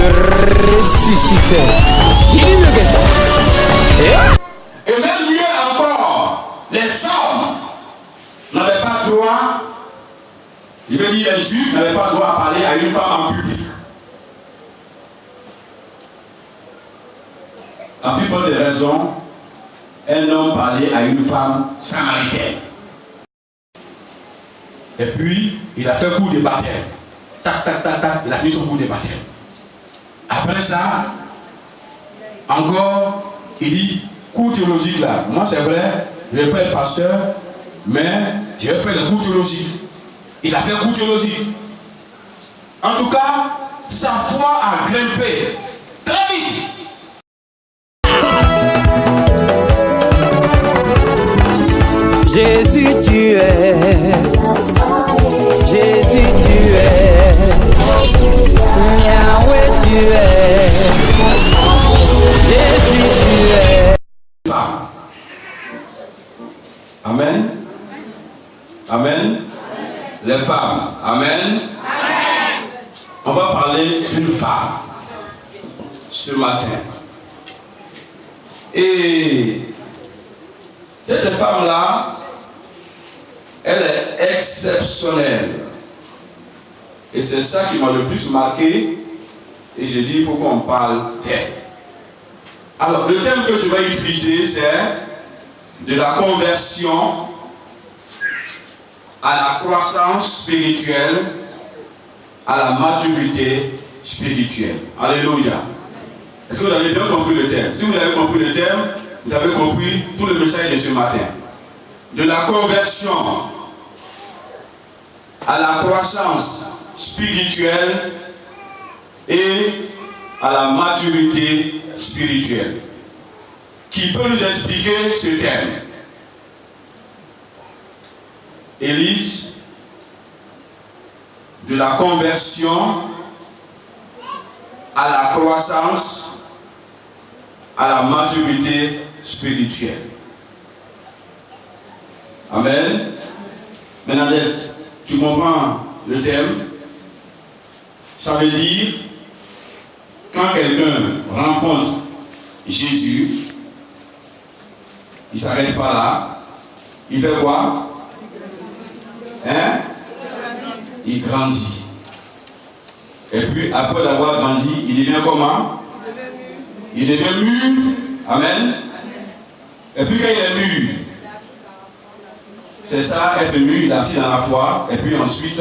ressuscité. Dis-lui mieux que ça. Et même mieux encore, les hommes n'avaient pas droit, il veut dire les juifs n'avaient pas droit à parler à une femme en public. La plupart des raisons, un homme parlait à une femme samaritaine. Et puis, il a fait coup de baptême. Tac, tac, tac, tac, il a fait son coup de baptême. Après ça, encore, il dit, coup théologique là. Moi, c'est vrai, je ne vais pas être pasteur, mais je vais faire le coup théologique. Il a fait le coup théologique. En tout cas, sa foi a grimpé très vite. Jésus, tu es. Jésus, tu es. Yahweh, tu es. Jésus, tu es. Amen. Amen. Les femmes. Amen. On va parler d'une femme ce matin. Et cette femme-là, elle est exceptionnelle. Et c'est ça qui m'a le plus marqué. Et j'ai dit, il faut qu'on parle d'elle. Alors, le thème que je vais utiliser, c'est de la conversion à la croissance spirituelle, à la maturité spirituelle. Alléluia. Est-ce que vous avez bien compris le thème? Si vous avez compris le thème, vous avez compris tout le message de ce matin. De la conversion à la croissance spirituelle et à la maturité spirituelle. Qui peut nous expliquer ce thème? Élise, de la conversion à la croissance, à la maturité spirituelle. Amen. Maintenant, tu comprends le thème? Ça veut dire, quand quelqu'un rencontre Jésus, il ne s'arrête pas là. Il fait quoi? Hein? Il grandit. Et puis, après d'avoir grandi, il devient comment? Il devient mûr. Amen. Et puis, quand il est mûr, c'est ça, être mûr, il a assis dans la foi. Et puis ensuite,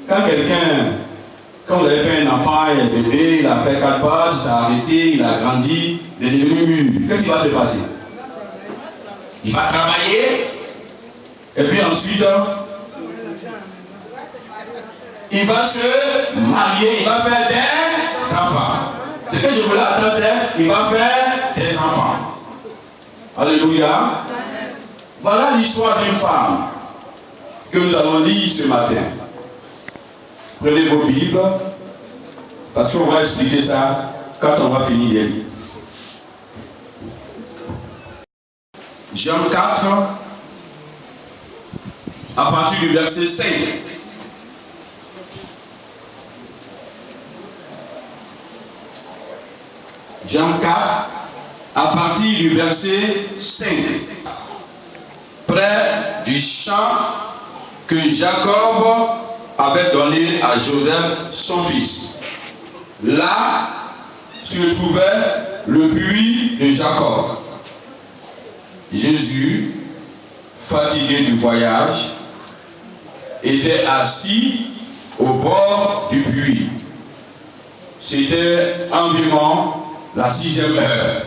quand vous avez fait un enfant, il est bébé, il a fait 4 pas, il s'est arrêté, il a grandi, il est devenu mûr. Qu'est-ce qui va se passer? Il va travailler. Et puis ensuite, il va se marier, il va faire des enfants. Ce que je voulais attendre, c'est il va faire des enfants. Alléluia. Voilà l'histoire d'une femme que nous allons lire ce matin. Prenez vos Bibles, parce qu'on va expliquer ça quand on va finir les livres. Jean 4, à partir du verset 5. Jean 4, à partir du verset 5. Près du champ que Jacob avait donné à Joseph, son fils. Là se trouvait le puits de Jacob. Jésus, fatigué du voyage, était assis au bord du puits. C'était environ la 6e heure.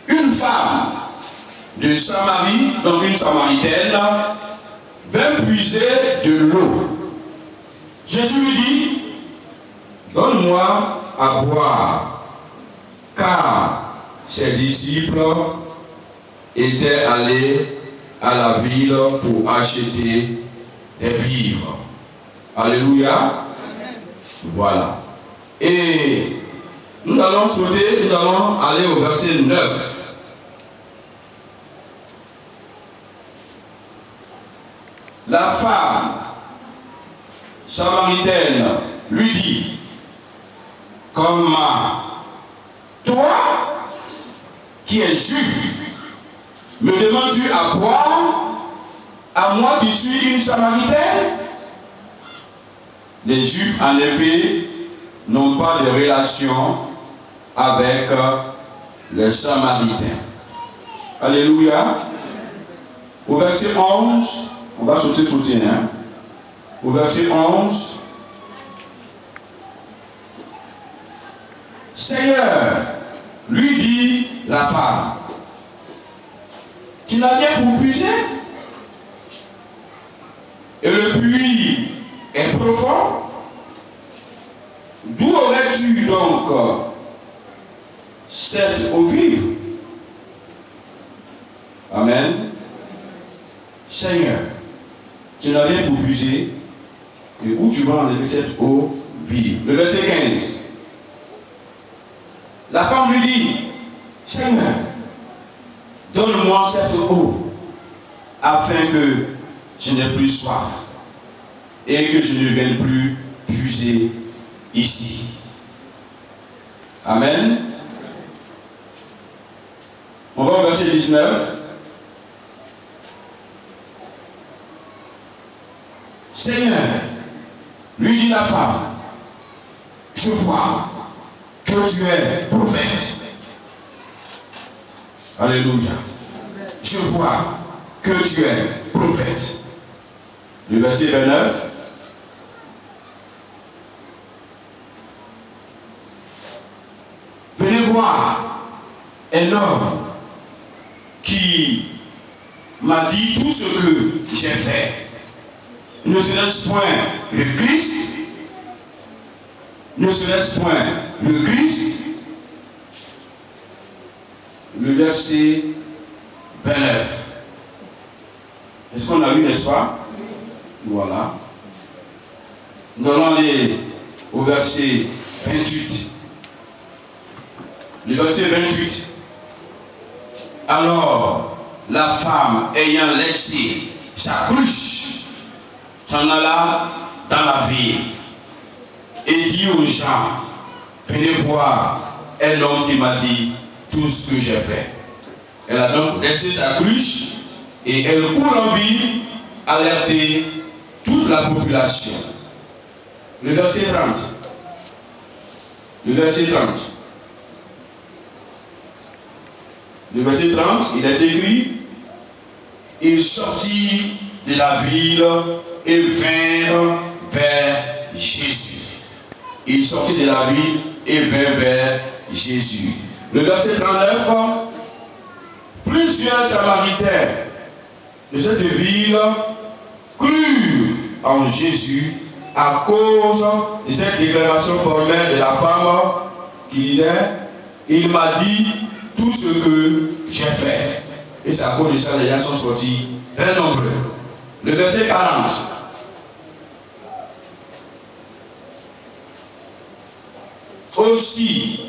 Une femme de Samarie, donc une Samaritaine, vint puiser de l'eau. Jésus lui dit, donne-moi à boire, car ses disciples étaient allés à la ville pour acheter des vivres. Alléluia. Voilà. Et nous allons sauter, nous allons aller au verset 9. La femme samaritaine lui dit, comment toi qui es juif, me demandes-tu à boire à moi qui suis une samaritaine? Les juifs en effet n'ont pas de relation avec les samaritains. Alléluia. Au verset 11, on va sauter. Hein? Au verset 11, Seigneur, lui dit la femme, tu n'as rien pour puiser? Et le puits est profond. D'où aurais-tu donc cette eau vive? Amen. Seigneur, tu n'as rien pour puiser. Et où tu vas enlever cette eau vive? Le verset 15. La femme lui dit, Seigneur, donne-moi cette eau, afin que je n'ai plus soif et que je ne vienne plus puiser ici. Amen. On va au verset 19. Seigneur, lui dit la femme, je vois que tu es prophète. Alléluia. Je vois que tu es prophète. Le verset 29. Venez voir un homme qui m'a dit tout ce que j'ai fait. Ne serait-ce point le Christ? Ne serait-ce point le Christ? Le verset 29. Est-ce qu'on a vu, n'est-ce pas? Voilà. Nous allons aller au verset 28. Le verset 28. Alors, la femme ayant laissé sa cruche, s'en alla dans la ville et dit aux gens, venez voir un homme qui m'a dit tout ce que j'ai fait. Elle a donc laissé sa cruche et elle court en ville alerter toute la population. Le verset 30. Le verset 30. Le verset 30, il est écrit, il sortit de la ville et vint vers Jésus. Il sortit de la ville et vint vers Jésus. Le verset 39, plusieurs Samaritains de cette ville crurent en Jésus à cause de cette déclaration formelle de la femme qui disait, il m'a dit tout ce que j'ai fait. Et c'est à cause de ça les gens sont sortis très nombreux. Le verset 40. Aussi,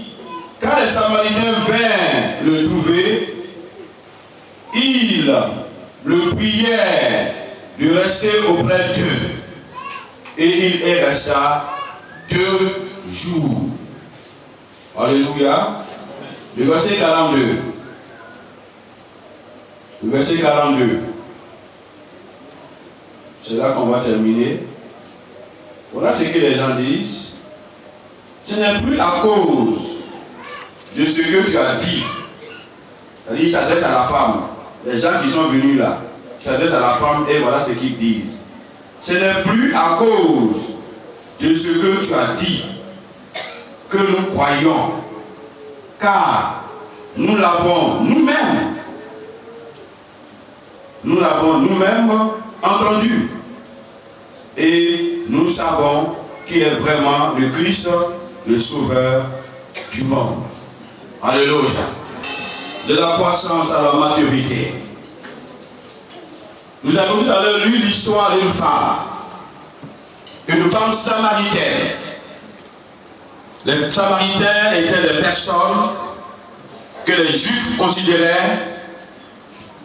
quand les Samaritains vinrent le trouver, ils le prièrent de rester auprès d'eux. Et il y resta 2 jours. Alléluia. Le verset 42. Le verset 42. C'est là qu'on va terminer. Voilà ce que les gens disent. Ce n'est plus à cause de ce que tu as dit. C'est-à-dire, il s'adresse à la femme. Les gens qui sont venus là, ils s'adressent à la femme et voilà ce qu'ils disent. Ce n'est plus à cause de ce que tu as dit que nous croyons, car nous l'avons nous-mêmes entendu et nous savons qu'il est vraiment le Christ, le Sauveur du monde. Alléluia. De la croissance à la maturité. Nous avons tout à l'heure lu l'histoire d'une femme, une femme samaritaine. Les Samaritains étaient des personnes que les Juifs considéraient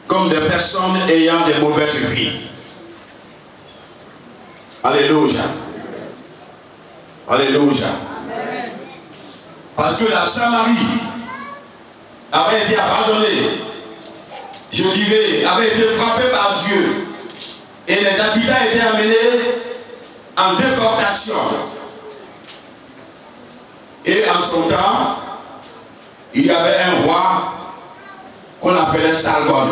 comme des personnes ayant des mauvaises vies. Alléluia. Alléluia. Parce que la Samarie avait été abandonnée, je dirais, avait été frappée par Dieu. Et les habitants étaient amenés en déportation. Et en son temps, il y avait un roi qu'on appelait Sargon.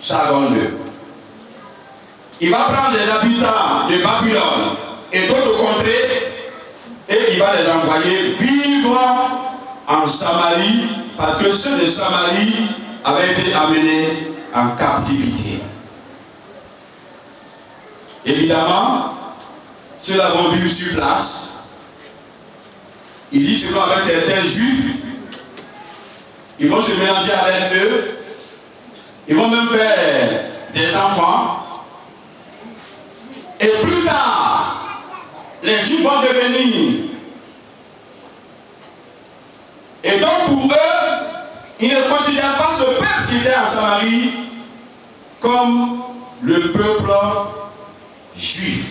Sargon II. Il va prendre les habitants de Babylone et d'autres contrées et il va les envoyer vivre en Samarie parce que ceux de Samarie avaient été amenés en captivité. Évidemment, ceux l'avons vu sur place. Il dit souvent avec certains juifs, ils vont se mélanger avec eux, ils vont même faire des enfants. Et plus tard, les juifs vont devenir. Et donc pour eux, ils ne considèrent pas ce peuple qui était en Samarie comme le peuple juif.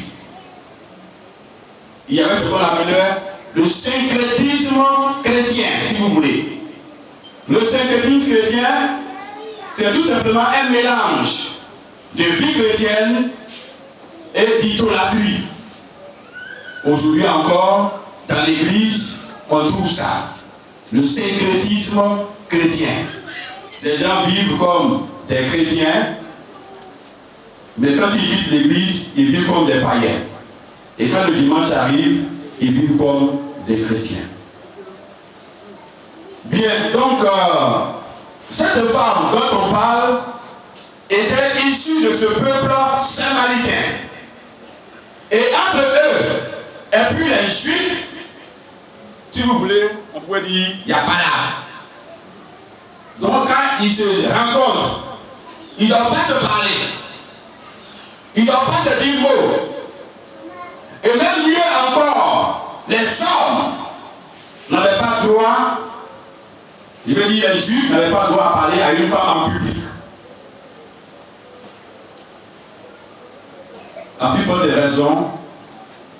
Il y avait ce qu'on appelait le syncrétisme chrétien, si vous voulez. Le syncrétisme chrétien, c'est tout simplement un mélange de vie chrétienne et d'idolâtrie. Aujourd'hui encore, dans l'église, on trouve ça. Le syncrétisme chrétien. Les gens vivent comme des chrétiens, mais quand ils quittent l'église, ils vivent comme des païens. Et quand le dimanche arrive, ils vivent comme des chrétiens. Bien, donc, cette femme dont on parle était issue de ce peuple samaritain. Et entre eux, et puis les juifs, si vous voulez, on pourrait dire, il n'y a pas là. Donc quand ils se rencontrent, ils ne doivent pas se parler. Ils ne doivent pas se dire mot. Et même mieux encore, les hommes n'avaient pas droit, je veux dire les juifs n'avaient pas droit à parler à une femme en public. En plus forte des raisons,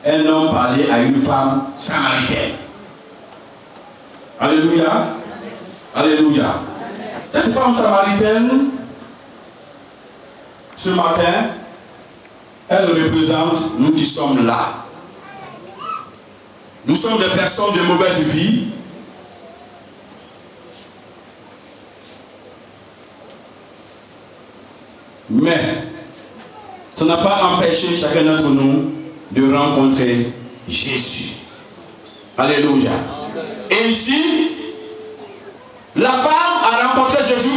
un homme parlait à une femme samaritaine. Alléluia. Alléluia. Cette femme samaritaine, ce matin, elle représente nous qui sommes là. Nous sommes des personnes de mauvaise vie. Mais ça n'a pas empêché chacun d'entre nous de rencontrer Jésus. Alléluia. Et ici, la femme a rencontré Jésus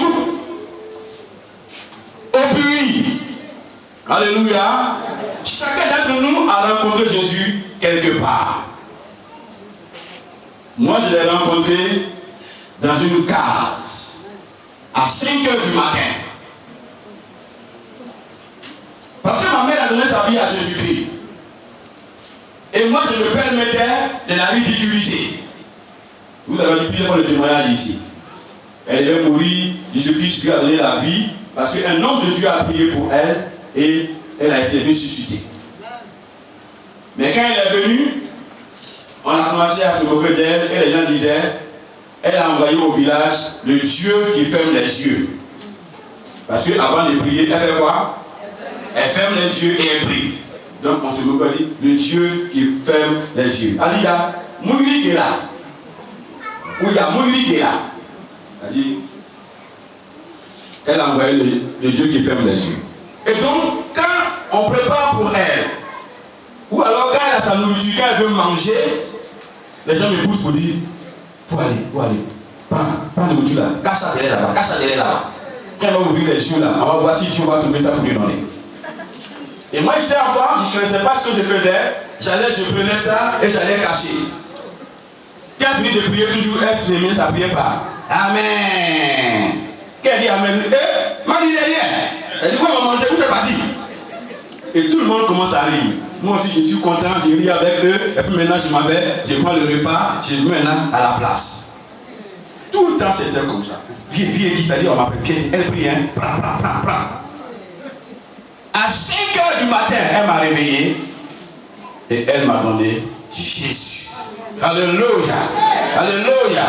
au puits. Alléluia. Chacun d'entre nous a rencontré Jésus quelque part. Moi, je l'ai rencontré dans une case à 5 h du matin. Parce que ma mère a donné sa vie à Jésus-Christ. Et moi, je me permettais de la ridiculiser. Vous avez vu plusieurs fois le témoignage ici. Elle devait mourir, Jésus-Christ lui a donné la vie, parce qu'un homme de Dieu a prié pour elle, et elle a été ressuscitée. Mais quand elle est venue, on a commencé à se moquer d'elle, et les gens disaient, elle a envoyé au village le Dieu qui ferme les yeux. Parce qu'avant de prier, elle fait quoi? Elle ferme les yeux et elle prie. Donc on se moque dit, le Dieu qui ferme les yeux. Alida, Mouri qui est là. Ou il y a Mouri qui est là. C'est-à-dire, elle a envoyé le Dieu qui ferme les yeux. Et donc, quand on prépare pour elle, ou alors quand elle a sa nourriture, quand elle veut manger, les gens me poussent pour dire, faut aller. Prends la nourriture là, casse ça derrière là-bas, Quand elle va ouvrir les yeux là, on va voir si tu vas trouver ça pour lui donner. Et moi j'étais enfant, je ne connaissais pas ce que je faisais, je prenais ça et j'allais cacher. Quand elle finit de prier toujours, elle termine sa prière par Amen. Quand elle dit Amen, m'a dit derrière. Elle dit quoi, maman, c'est où t'es parti? Et tout le monde commence à rire. Moi aussi je suis content, je ris avec eux, et puis maintenant je m'en vais, je prends le repas, je vais maintenant à la place. Tout le temps c'était comme ça. Viens, c'est-à-dire on m'appelle Pierre, elle prie, hein, prends. À 5 h du matin, elle m'a réveillé et elle m'a donné Jésus. Alléluia. Alléluia.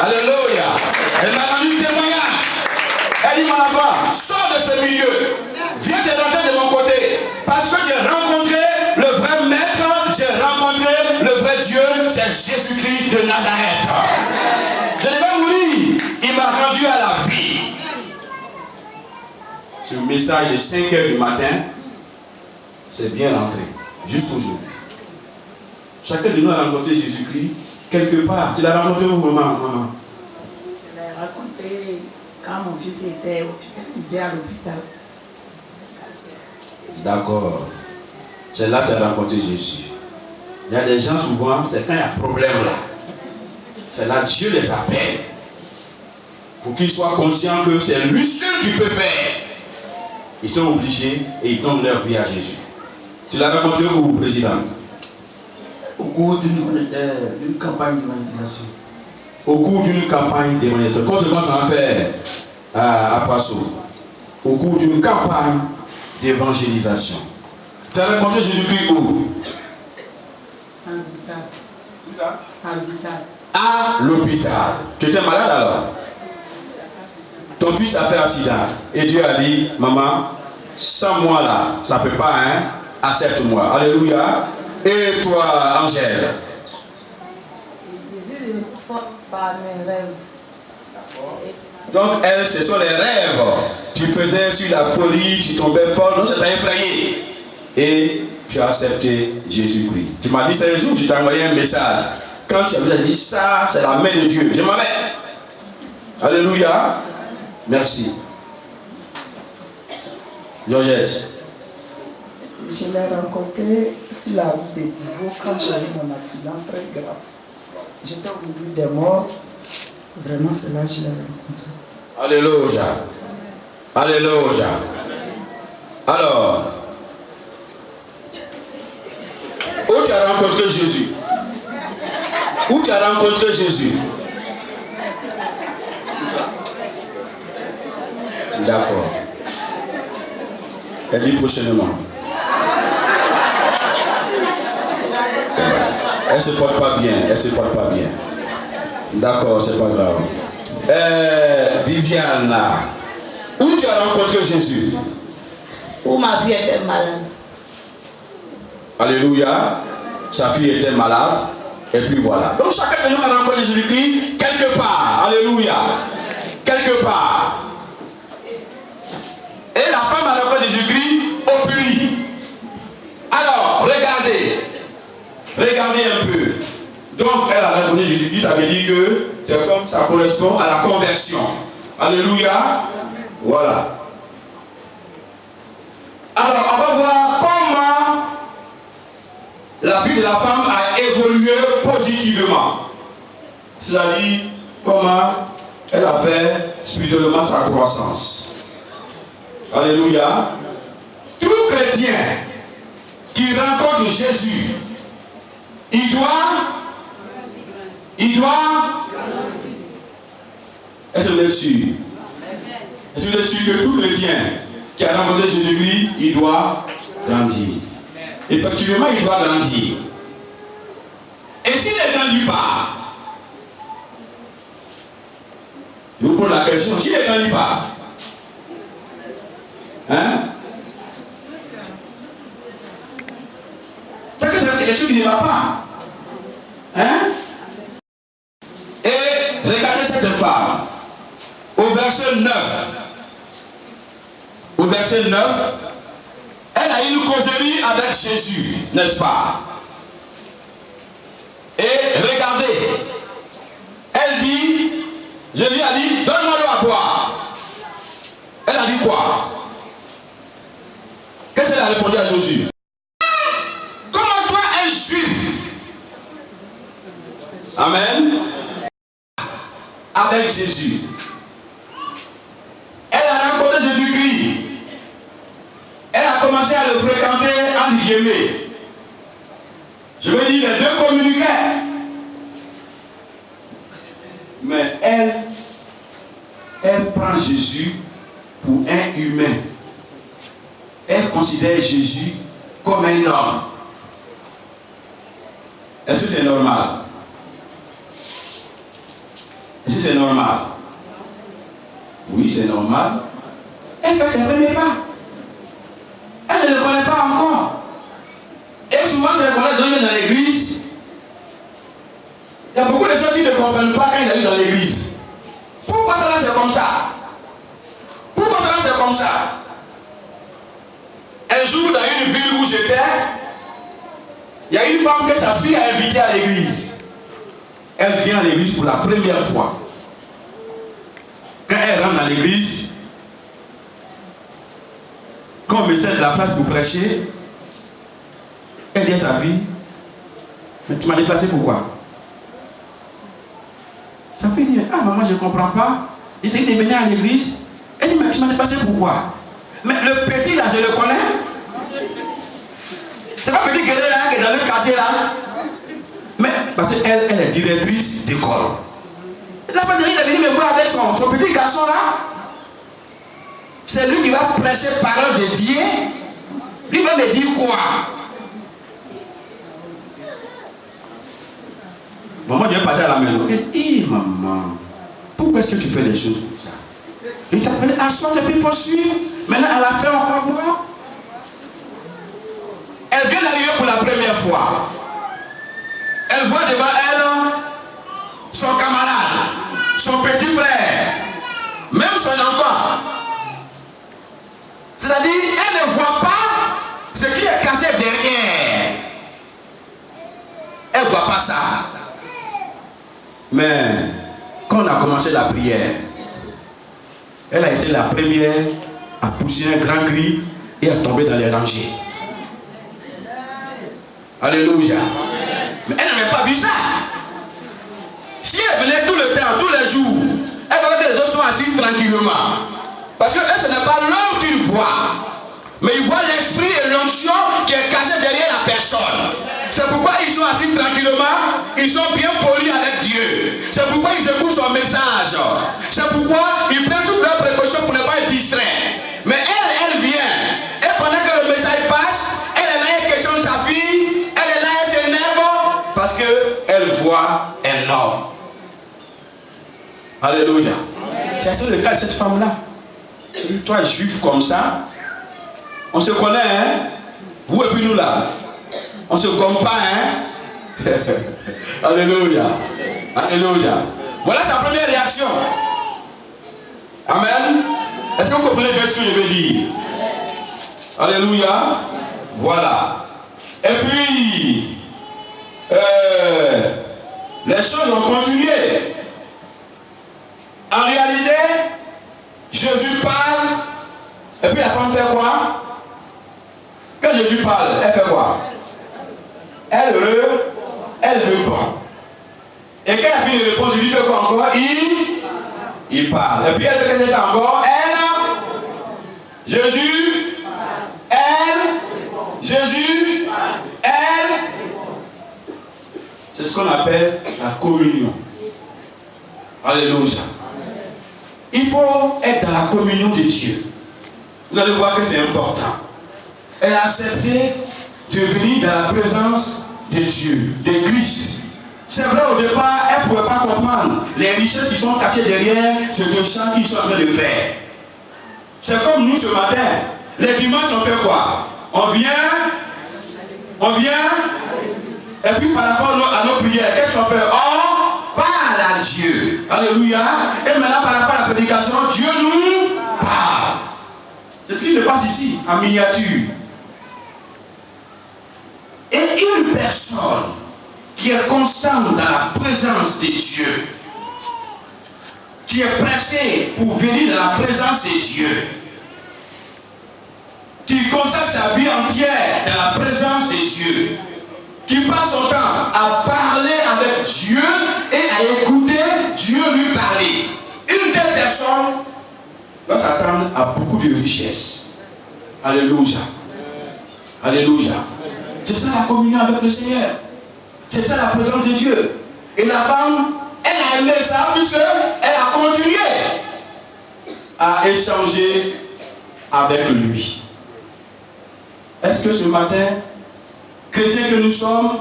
Alléluia. Elle m'a rendu témoignage. Elle dit, mon enfant, sors de ce milieu. Viens te rentrer de mon côté. Parce que j'ai rencontré le vrai maître, j'ai rencontré le vrai Dieu, c'est Jésus-Christ de Nazareth. Je devais mourir. Il m'a rendu à la vie. Ce message de 5 h du matin, c'est bien rentré. Jusqu'aujourd'hui. Chacun de nous a rencontré Jésus-Christ quelque part. Tu l'as rencontré où, maman? Je l'ai rencontré quand mon fils était hospitalisé à l'hôpital. D'accord. C'est là que tu as rencontré Jésus. Il y a des gens souvent, c'est quand il y a problème là. C'est là que Dieu les appelle. Pour qu'ils soient conscients que c'est lui seul qui peut faire. Ils sont obligés et ils donnent leur vie à Jésus. Tu l'as rencontré où, président? Au cours d'une campagne d'évangélisation. Au cours d'une campagne d'évangélisation. Comment ça va faire à Poisson? Au cours d'une campagne d'évangélisation. Tu as rencontré Jésus-Christ où? À l'hôpital. Où ça? À l'hôpital. À l'hôpital. Tu étais malade alors? Ton fils a fait accident. Et Dieu a dit, maman, sans moi là, ça ne peut pas, hein? Accepte-moi. Alléluia. Et toi, Angèle? Jésus ne porte pas mes rêves. Donc, elle, ce sont les rêves. Tu faisais sur la folie, tu tombais fort, donc ça t'a effrayé. Et tu as accepté Jésus-Christ. Tu m'as dit, c'est un jour, je t'ai envoyé un message. Quand tu avais dit ça, c'est la main de Dieu. Je m'en vais. Alléluia. Merci. Georgette. Je l'ai rencontré sur la route de Divo quand j'ai eu mon accident très grave. J'étais au milieu des morts. Vraiment, c'est là que je l'ai rencontré. Alléluia. Alléluia. Alors, où tu as rencontré Jésus? Où tu as rencontré Jésus? D'accord. Elle dit prochainement. Elle se porte pas bien. Elle se porte pas bien. D'accord, c'est pas grave. Viviane, où tu as rencontré Jésus? Où ma fille était malade. Alléluia. Sa fille était malade. Et puis voilà. Donc chacun de nous a rencontré Jésus-Christ quelque part. Alléluia. Quelque part. Et la femme a rencontré Jésus-Christ au puits. Alors, regardez. Regardez un peu. Donc, elle a rencontré Jésus-Christ, ça veut dire que c'est comme ça correspond à la conversion. Alléluia. Voilà. Alors, on va voir comment la vie de la femme a évolué positivement. C'est-à-dire comment elle a fait spirituellement sa croissance. Alléluia. Tout chrétien qui rencontre Jésus, il doit. Est-ce que vous êtes sûr? Est-ce que vous êtes sûr que tout chrétien qui a rencontré Jésus-Christ, il doit grandir? Effectivement, il doit grandir. Et s'il ne grandit pas, je vous pose la question, s'il ne grandit pas, hein? C'est que c'est quelque chose qui ne va pas. Hein? Et regardez cette femme. Au verset 9. Au verset 9, elle a eu une causerie avec Jésus, n'est-ce pas? Et regardez, elle dit, Jésus a dit, donne-moi l'eau à boire. Elle a dit quoi? Qu'est-ce qu'elle a répondu à Jésus? Comment toi, un juif? Amen. Avec Jésus. Elle a rencontré Jésus-Christ. Elle a commencé à le fréquenter en guillemets. Je veux dire, les deux communiquaient. Mais elle prend Jésus pour un humain. Elle considère Jésus comme un homme. Est-ce que c'est normal? Est-ce que c'est normal? Oui, c'est normal. Elle fait ses premiers pas. Elle ne le connaît pas encore. Et souvent, je les connais dans l'église. Il y a beaucoup de gens qui ne comprennent pas quand il arrive dans l'église. Pourquoi cela c'est comme ça? Pourquoi cela c'est comme ça? Un jour, dans une ville où j'étais, il y a une femme que sa fille a invitée à l'église. Elle vient à l'église pour la première fois. Quand elle rentre dans l'église, quand on me sert de la place pour prêcher, elle dit à sa fille, mais tu m'as déplacé pourquoi? Sa fille dit, ah maman, je ne comprends pas. Il dit de venir à l'église. Elle dit, mais tu m'as déplacé pourquoi? Mais le petit là, je le connais. C'est pas petit guerrier là, qui est dans le quartier là. Mais parce qu'elle est directrice d'école. La femme est venue me voir avec son petit garçon là. C'est lui qui va prêcher parole de Dieu. Lui va me dire quoi? Maman, je vais partir à la maison. Et maman, pourquoi est-ce que tu fais des choses comme ça? Il t'a appelé à soi et puis il faut suivre. Maintenant, à la fin, on va voir. Elle vient d'arriver pour la première fois. Elle voit devant elle son camarade, son petit frère, même son enfant. C'est-à-dire, elle ne voit pas ce qui est caché derrière. Elle ne voit pas ça. Mais quand on a commencé la prière, elle a été la première à pousser un grand cri et à tomber dans les rangées. Alléluia. Mais elle n'avait pas vu ça. Si elle venait tout le temps, tous les jours, elle voyait que les autres sont assis tranquillement. Parce que ce n'est pas l'homme qu'il voit, mais il voit l'esprit et l'onction qui est caché derrière la personne. C'est pourquoi ils sont assis tranquillement, ils sont bien polis avec Dieu. C'est pourquoi ils écoutent son message. C'est pourquoi ils prennent toutes leurs précautions pour ne pas être distraits. Mais elle vient, et pendant que le message passe, elle est là, elle questionne sa fille, elle est là, elle s'énerve, parce qu'elle voit un homme. Alléluia. C'est tout le cas de cette femme-là. Toi, juif comme ça, on se connaît, hein? Vous et puis nous là. On se compare, hein? Alléluia. Alléluia. Voilà sa première réaction. Amen. Est-ce que vous comprenez ce que je veux dire? Alléluia. Voilà. Et puis, les choses ont continué. En réalité, Jésus parle, et puis la femme fait quoi? Quand Jésus parle, elle fait quoi? Elle répond. Et quand elle finit de répondre, il dit quoi encore? Il parle. Et puis elle fait qu'elle encore? Jésus, Jésus, c'est ce qu'on appelle la communion. Alléluia. Il faut être dans la communion de Dieu. Vous allez voir que c'est important. Elle a accepté de venir dans la présence de Dieu, de Christ. C'est vrai, au départ, elle ne pouvait pas comprendre les richesses qui sont cachées derrière ce deux chants qu'ils sont en train de faire. C'est comme nous ce matin. Les dimanches, on fait quoi? On vient, et puis par rapport à nos prières, qu'est-ce qu'on fait? On parle à Dieu. Alléluia. Et maintenant, par rapport à la prédication, Dieu nous parle. C'est ce qui se passe ici, en miniature. Et une personne qui est constante dans la présence de Dieu, qui est pressée pour venir dans la présence de Dieu, qui consacre sa vie entière dans la présence de Dieu, qui passe son temps à parler avec Dieu et à écouter Dieu lui parler. Une telle personne va s'attendre à beaucoup de richesses. Alléluia. Alléluia. C'est ça la communion avec le Seigneur. C'est ça la présence de Dieu. Et la femme, elle a aimé ça puisqu'elle a continué à échanger avec lui. Est-ce que ce matin, chrétiens que nous sommes,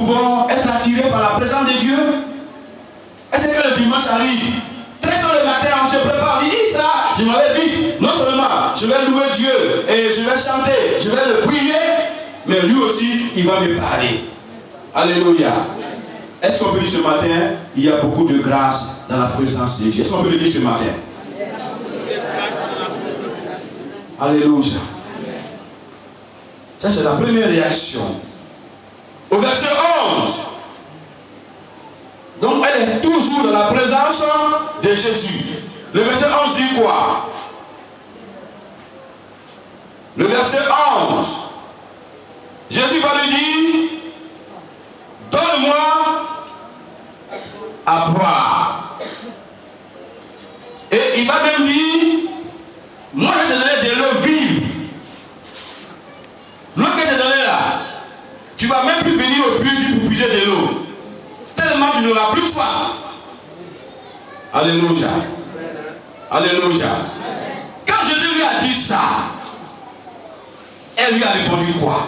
pouvons être attirés par la présence de Dieu. Est-ce que le dimanche arrive? Très tôt le matin, on se prépare. Il dit ça, je m'avais dit, non seulement je vais louer Dieu et je vais chanter, je vais le prier, mais lui aussi, il va me parler. Alléluia. Est-ce qu'on peut dire ce matin, il y a beaucoup de grâce dans la présence de Dieu? Est-ce qu'on peut le dire ce matin? Alléluia. Ça, c'est la première réaction. Au verset 11. Donc, elle est toujours dans la présence de Jésus. Le verset 11 dit quoi? Le verset 11. Jésus va lui dire, donne-moi à boire. Et il va même dire, moi je te donnerai de l'eau vive. L'eau que je te donnerai là, tu ne vas même plus venir au puits pour puiser de l'eau. Tellement tu n'auras plus soif. Alléluia. Alléluia. Quand Jésus lui a dit ça, elle lui a répondu quoi?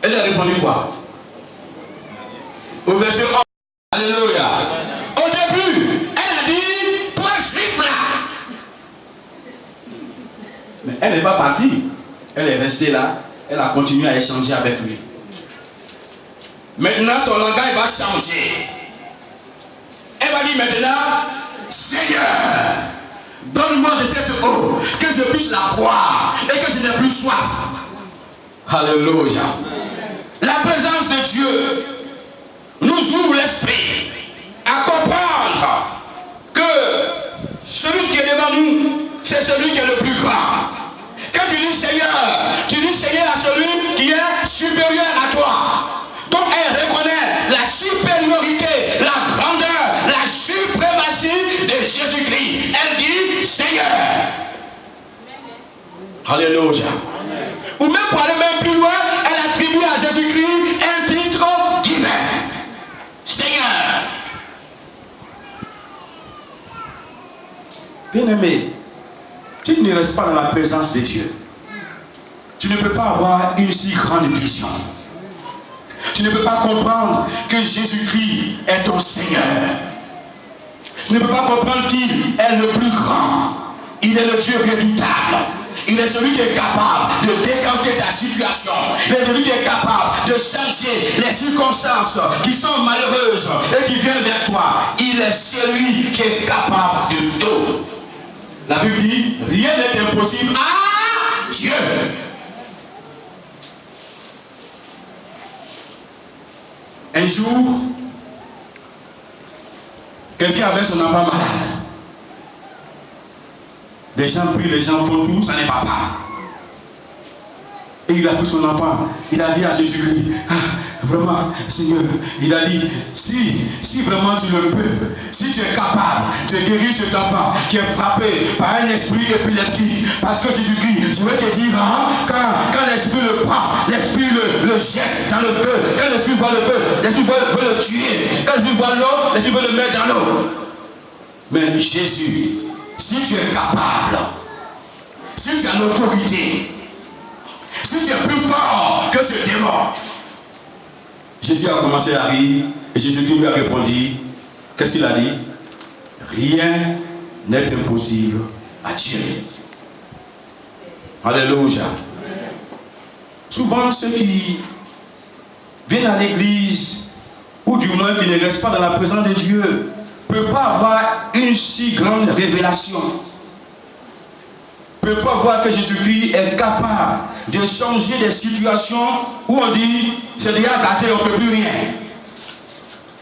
Elle lui a répondu quoi? Au verset 11. Alléluia. Au début, elle a dit, toi juif là. Mais elle n'est pas partie. Elle est restée là. Elle a continué à échanger avec lui. Maintenant, son langage va changer. Elle va dire maintenant, Seigneur, donne-moi de cette eau, que je puisse la boire et que je n'ai plus soif. Alléluia. La présence de Dieu nous ouvre l'esprit à comprendre que celui qui est devant nous, c'est celui qui est le plus grand. Quand tu dis Seigneur à celui qui est supérieur à toi. Donc elle reconnaît la supériorité, la grandeur, la suprématie de Jésus-Christ. Elle dit Seigneur. Alléluia. Ou même pour aller même plus loin, elle attribue à Jésus-Christ un titre divin. Seigneur. Bien-aimé, tu ne restes pas dans la présence de Dieu. Tu ne peux pas avoir une si grande vision. Tu ne peux pas comprendre que Jésus-Christ est ton Seigneur. Tu ne peux pas comprendre qu'il est le plus grand. Il est le Dieu redoutable. Il est celui qui est capable de décanter ta situation. Il est celui qui est capable de changer les circonstances qui sont malheureuses et qui viennent vers toi. Il est celui qui est capable de tout. La Bible dit, rien n'est impossible à Dieu. Un jour, quelqu'un avait son enfant malade. Les gens prient, les gens font tout, ça n'est pas part. Et il a pris son enfant, il a dit à Jésus-Christ, ah, vraiment, Seigneur, il a dit, si vraiment tu le peux, si tu es capable de guérir cet enfant qui est frappé par un esprit épileptique, parce que Jésus-Christ, je vais te dire, hein, quand l'esprit le prend, l'esprit le jette dans le feu, quand l'esprit voit le feu, l'esprit veut le tuer, quand l'esprit voit l'eau, l'esprit veut le mettre dans l'eau. Mais Jésus, si tu es capable, si tu as l'autorité, si tu es plus fort que ce démon. Jésus a commencé à rire et Jésus lui a répondu, qu'est-ce qu'il a dit? Rien n'est impossible à Dieu. Alléluia. Souvent ceux qui viennent à l'église, ou du moins qui ne restent pas dans la présence de Dieu, ne peuvent pas avoir une si grande révélation. Ne peut pas voir que Jésus-Christ est capable de changer des situations où on dit c'est déjà gâté, on ne peut plus rien.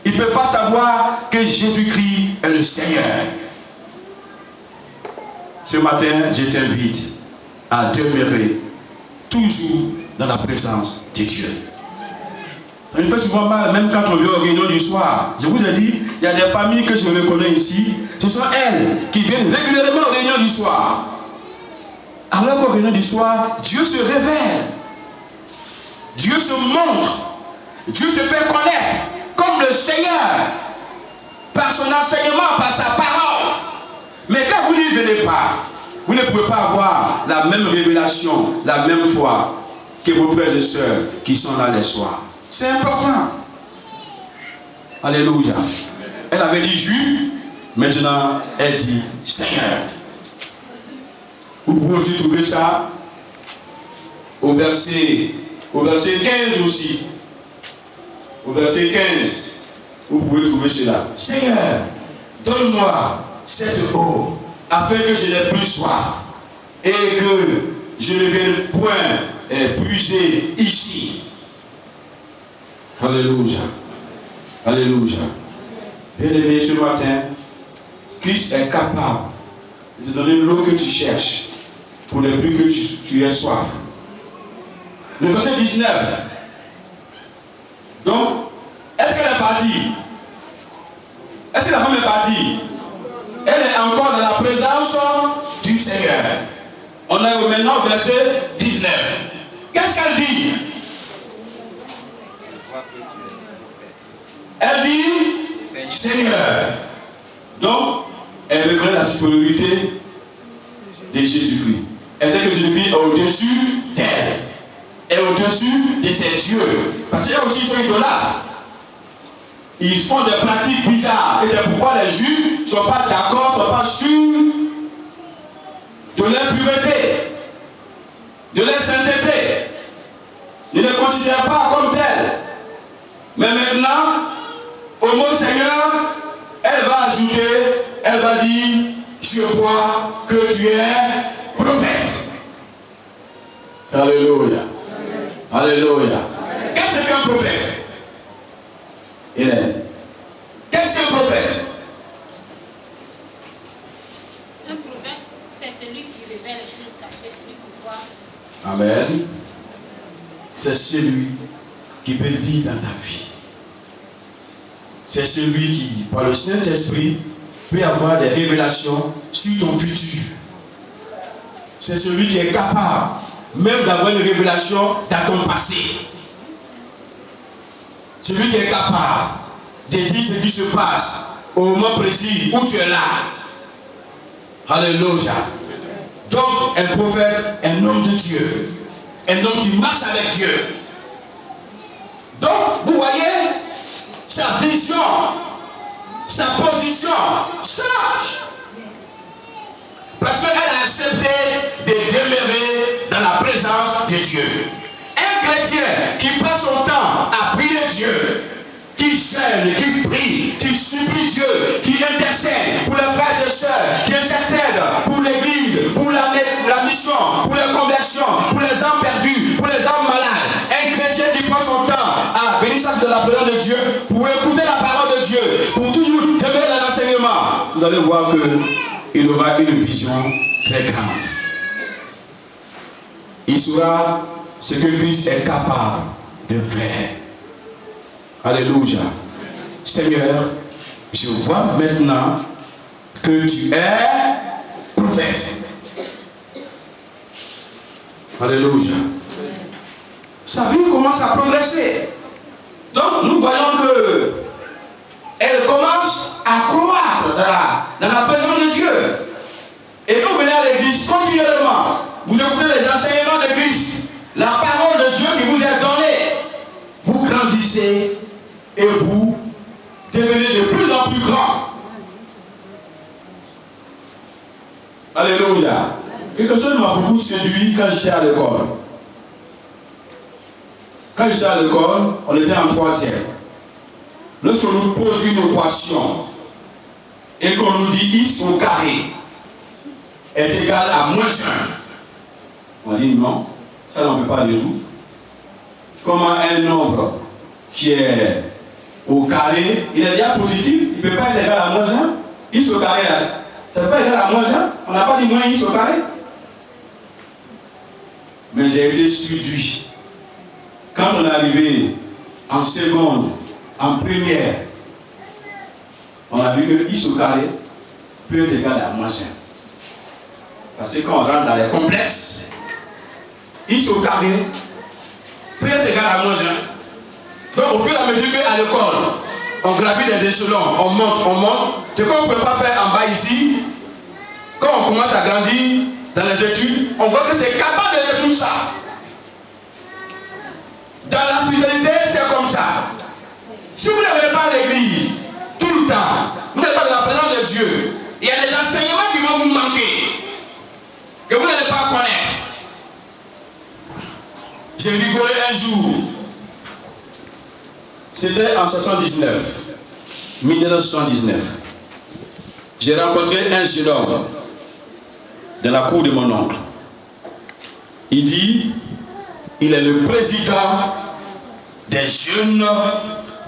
Il ne peut pas savoir que Jésus-Christ est le Seigneur. Ce matin, je t'invite à demeurer toujours dans la présence de Dieu. Ça me fait souvent mal, même quand on vient aux réunions du soir. Je vous ai dit, il y a des familles que je reconnais ici, ce sont elles qui viennent régulièrement aux réunions du soir. Alors qu'au réunion du soir, Dieu se révèle. Dieu se montre. Dieu se fait connaître comme le Seigneur. Par son enseignement, par sa parole. Mais quand vous n'y venez pas, vous ne pouvez pas avoir la même révélation, la même foi. que vos frères et sœurs qui sont là les soirs. C'est important. Alléluia. Elle avait dit juif, maintenant elle dit Seigneur. Vous pouvez aussi trouver ça au verset 15 aussi. Au verset 15, vous pouvez trouver cela. Seigneur, donne-moi cette eau afin que je n'ai plus soif et que je ne vienne point puiser ici. Alléluia. Alléluia. Bien-aimé, ce matin, Christ est capable de te donner l'eau que tu cherches pour ne plus que tu aies soif. Le verset 19. Donc, est-ce qu'elle est partie? Est-ce que la femme est partie? Elle est encore dans la présence du Seigneur. On est maintenant au verset 19. Qu'est-ce qu'elle dit? Elle dit Seigneur. Donc, elle reconnaît la supériorité de Jésus-Christ. Elle sait que Jésus-Christ est au-dessus d'elle. Et au-dessus de ses dieux. Parce qu'il y a aussi des idolâtres. Ils font des pratiques bizarres. Et c'est pourquoi les Juifs ne sont pas d'accord, ne sont pas sûrs de leur pureté, de leur sainteté. Ils ne les considèrent pas comme tels. Mais maintenant, au mot Seigneur, elle va ajouter, elle va dire, je vois que tu es prophète. Alléluia. Alléluia. Qu'est-ce qu'un prophète? Hélène. Qu'est-ce qu'un prophète? Un prophète, c'est celui qui révèle les choses cachées, celui qui voit. Amen. C'est celui qui peut vivre dans ta vie. C'est celui qui, par le Saint-Esprit, peut avoir des révélations sur ton futur. C'est celui qui est capable même d'avoir une révélation dans ton passé. Celui qui est capable de dire ce qui se passe au moment précis où tu es là. Alléluia. Donc, un prophète, un homme de Dieu. Un homme qui marche avec Dieu. Donc, vous voyez, sa vision, sa position change. Parce qu'elle a accepté de demeurer dans la présence de Dieu. Un chrétien qui passe son temps à prier Dieu, qui gêne, qui prie, qui supplie Dieu, qui intercède pour les frères et sœurs, qui intercède pour l'église, pour la mission, pour les conversions, pour les âmes perdues, pour les âmes malades. Un chrétien qui passe son temps à bénir de la parole de Dieu, pour écouter la parole de Dieu, pour toujours demeurer dans l'enseignement. Vous allez voir qu'il aura une vision très grande. Il saura ce que Christ est capable de faire. Alléluia. Seigneur, je vois maintenant que tu es prophète. Alléluia. Sa vie commence à progresser. Donc nous voyons que elle commence à croire dans la présence de Dieu. Et quand vous venez à l'église continuellement, vous écoutez les enseignements de Christ, la parole de Dieu qui vous est donnée, vous grandissez et vous devenez de plus en plus grand. Alléluia. Quelque chose m'a beaucoup séduit quand j'étais à l'école. Quand j'étais à l'école, on était en 3e. Lorsqu'on nous pose une équation et qu'on nous dit x au carré est égal à -1, on dit non, ça on ne peut pas résoudre. Comment un nombre qui est au carré, il est déjà positif, il ne peut pas être égal à -1, x au carré, ça ne peut pas être égal à -1, on n'a pas dit moins x au carré. Mais j'ai été séduit. Quand on est arrivé en seconde, en première, on a vu que x au carré peut être égal à -1. Parce que quand on rentre dans les complexes, x au carré peut être égal à -1. Donc au fur et à mesure qu'à l'école, on gravit les échelons, on monte. Ce qu'on ne peut pas faire en bas ici, quand on commence à grandir dans les études, on voit que c'est capable de faire tout ça. Dans la fidélité, c'est comme ça. Si vous ne venez pas à l'église, tout le temps, vous n'êtes pas dans la présence de Dieu, il y a des enseignements qui vont vous manquer, que vous n'allez pas connaître. J'ai rigolé un jour. C'était en 1979. J'ai rencontré un jeune homme dans la cour de mon oncle. Il dit, il est le président des jeunes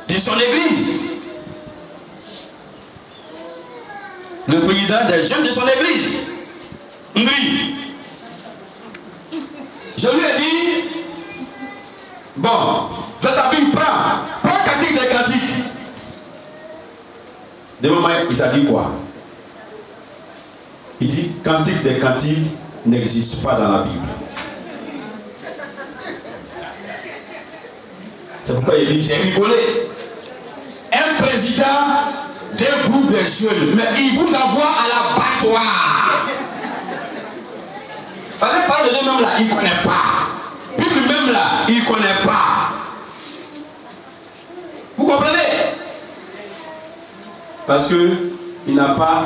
de son église. Le président des jeunes de son église. Oui. Je lui ai dit, bon, je t'appuie, prends cantique des cantiques. De moment, il t'a dit quoi? Il dit, cantique des cantiques n'existe pas dans la Bible. C'est pourquoi il dit, j'ai rigolé. Un président d'un groupe de jeunes, mais il vous envoie à l'abattoir. Parce que parle de lui-même là, il ne connaît pas. Puis lui-même là, il ne connaît pas. Vous comprenez? Parce qu'il n'a pas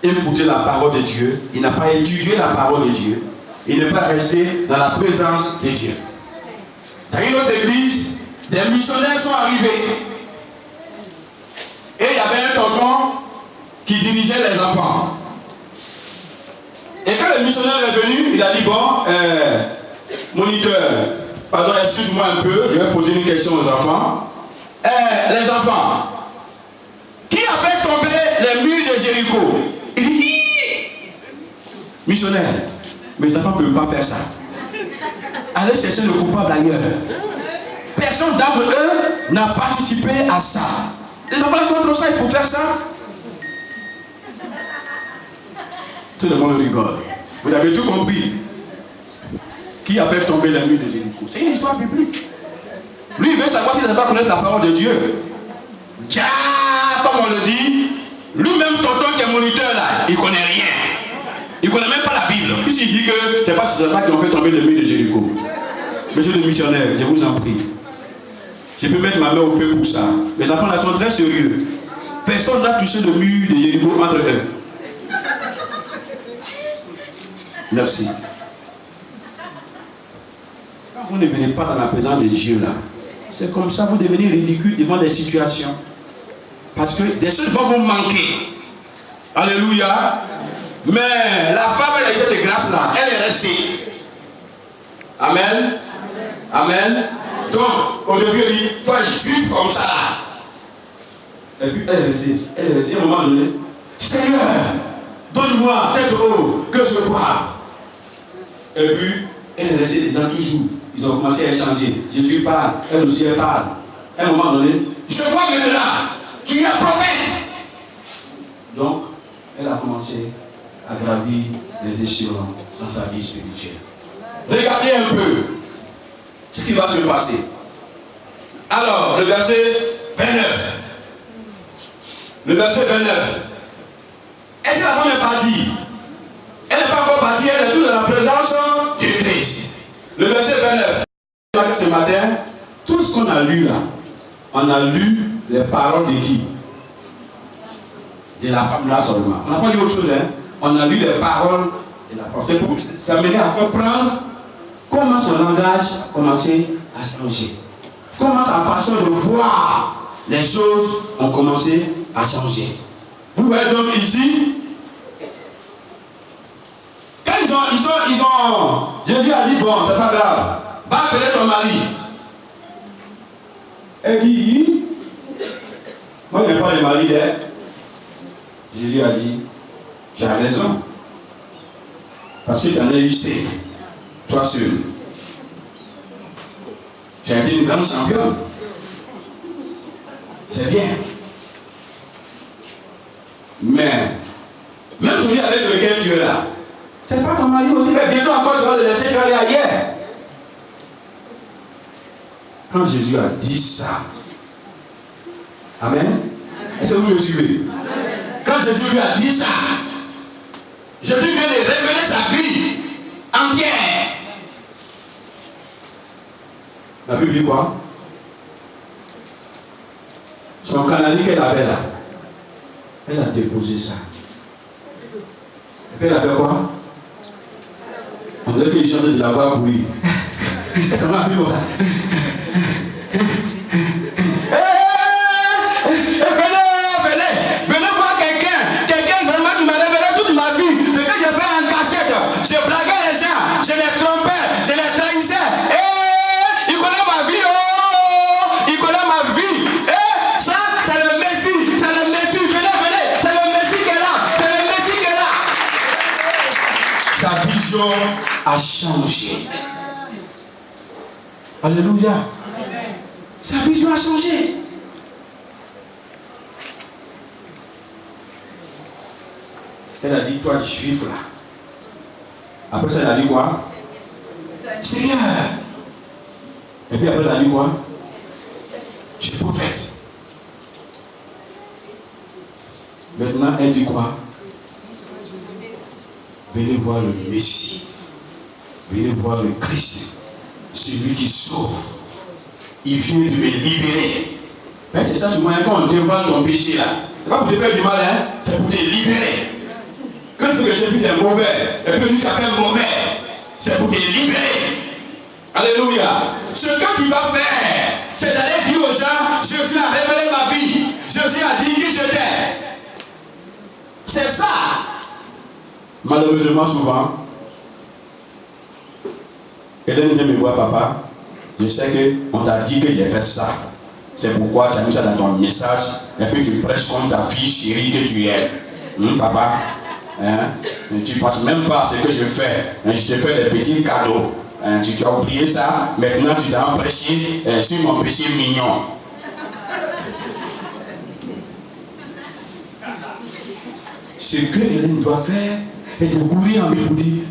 écouté la parole de Dieu, il n'a pas étudié la parole de Dieu, il n'est pas resté dans la présence de Dieu. Dans une autre église, des missionnaires sont arrivés. Et il y avait un tonton qui dirigeait les enfants. Et quand le missionnaire est venu, il a dit, bon, moniteur, pardon, excuse-moi un peu, je vais poser une question aux enfants. Les enfants, qui a fait tomber les murs de Jéricho? Il dit, missionnaire, mes enfants ne peuvent pas faire ça. Allez chercher le coupable ailleurs. Personne d'entre eux n'a participé à ça. Les enfants sont trop sages pour faire ça. Tout le monde rigole. Vous avez tout compris. Qui a fait tomber les murs de Jéricho? C'est une histoire biblique. Lui, il veut savoir s'il ne va pas connaître la parole de Dieu. Déjà, comme on le dit, lui-même, tonton qui est moniteur là, il ne connaît rien. Il ne connaît même pas la Bible. Puisqu'il dit que c'est pas ce qui ont fait tomber le mur de Jéricho. Monsieur le missionnaire, je vous en prie. Je peux mettre ma main au feu pour ça. Les enfants là sont très sérieux. Personne n'a touché le mur de Jéricho entre eux. Merci. Quand vous ne venez pas dans la présence de Dieu là, c'est comme ça, vous devenez ridicule devant des situations. Parce que des choses vont vous manquer. Alléluia. Mais la femme, elle a été de grâce là, elle est restée. Amen. Amen. Donc, au début, elle dit, toi, juif comme ça là. Et puis, elle est restée à un moment donné. Seigneur, donne-moi cette eau que je bois. Et puis, elle est restée dedans toujours. Ils ont commencé à échanger. Jésus parle, elle aussi elle parle. À un moment donné, je vois maintenant, tu es prophète. Donc, elle a commencé à gravir les échelons dans sa vie spirituelle. Regardez un peu ce qui va se passer. Alors, le verset 29. Le verset 29. Est-ce que la femme est partie? Elle n'est pas encore partie, elle est toute dans la présence du Christ. Le verset 29. Ce matin, tout ce qu'on a lu là, on a lu les paroles de qui? De la femme là seulement. On n'a pas lu autre chose, hein? On a lu les paroles de la femme. C'est pour ça m'aider à comprendre comment son langage a commencé à changer. Comment sa façon de voir les choses ont commencé à changer. Vous voyez donc ici, quand ils ont Jésus a dit, bon, c'est pas grave, va appeler ton mari. Elle dit, moi je n'aime pas les maris d'elle. Jésus a dit, tu as raison. Parce que tu en as eu 7, toi seul. Tu as été une grande championne. C'est bien. Mais, même celui avec lequel tu es là, c'est pas ton mari aussi, mais bientôt encore tu vas le laisser aller ailleurs. Quand Jésus a dit ça, Amen. Est-ce que vous me suivez? Quand Jésus lui a dit ça, Jésus vient de révéler sa vie entière. La Bible dit quoi? Son canalier qu'elle avait là, elle a déposé ça. Et puis elle a fait quoi? On dirait qu'il chantait de la voix pour lui. Ça m'a pris voilà. Venez voir quelqu'un vraiment qui m'a révélé toute ma vie. Ce que j'ai fait en cassette, je blaguais les gens, je les trompais, je les trahissais. Il connaît ma vie, oh, il connaît ma vie. Ça, c'est le Messie, c'est le Messie. Venez, c'est le Messie qui est là, c'est le Messie qui est là. Sa vision a changé. Alléluia. Sa vision a changé. Elle a dit, toi juif là. Après ça, elle a dit quoi? Seigneur. Et puis après, elle a dit quoi? Tu es prophète. Maintenant, elle dit quoi? Venez voir le Messie. Venez voir le Christ. Celui qui sauve. Il vient de me libérer. Mais c'est ça souvent quand on dévoile ton péché là. C'est pas pour te faire du mal, hein? C'est pour te libérer. Quand tu veux que Jésus est mauvais, et puis lui s'appelle mauvais, c'est pour te libérer. Alléluia. Ce que tu vas faire, c'est d'aller dire aux gens, Jésus a révélé ma vie. Jésus a dit qui j'étais. C'est ça. Malheureusement, souvent, quelqu'un vient me voir, papa. Je sais qu'on t'a dit que j'ai fait ça. C'est pourquoi tu as mis ça dans ton message. Et puis tu prêches comme ta fille chérie que tu es. Papa, hein? Tu ne penses même pas à ce que je fais. Je te fais des petits cadeaux. Tu as oublié ça. Maintenant tu t'as prêché sur mon péché mignon. Ce que Hélène doit faire est de courir en lui pour dire,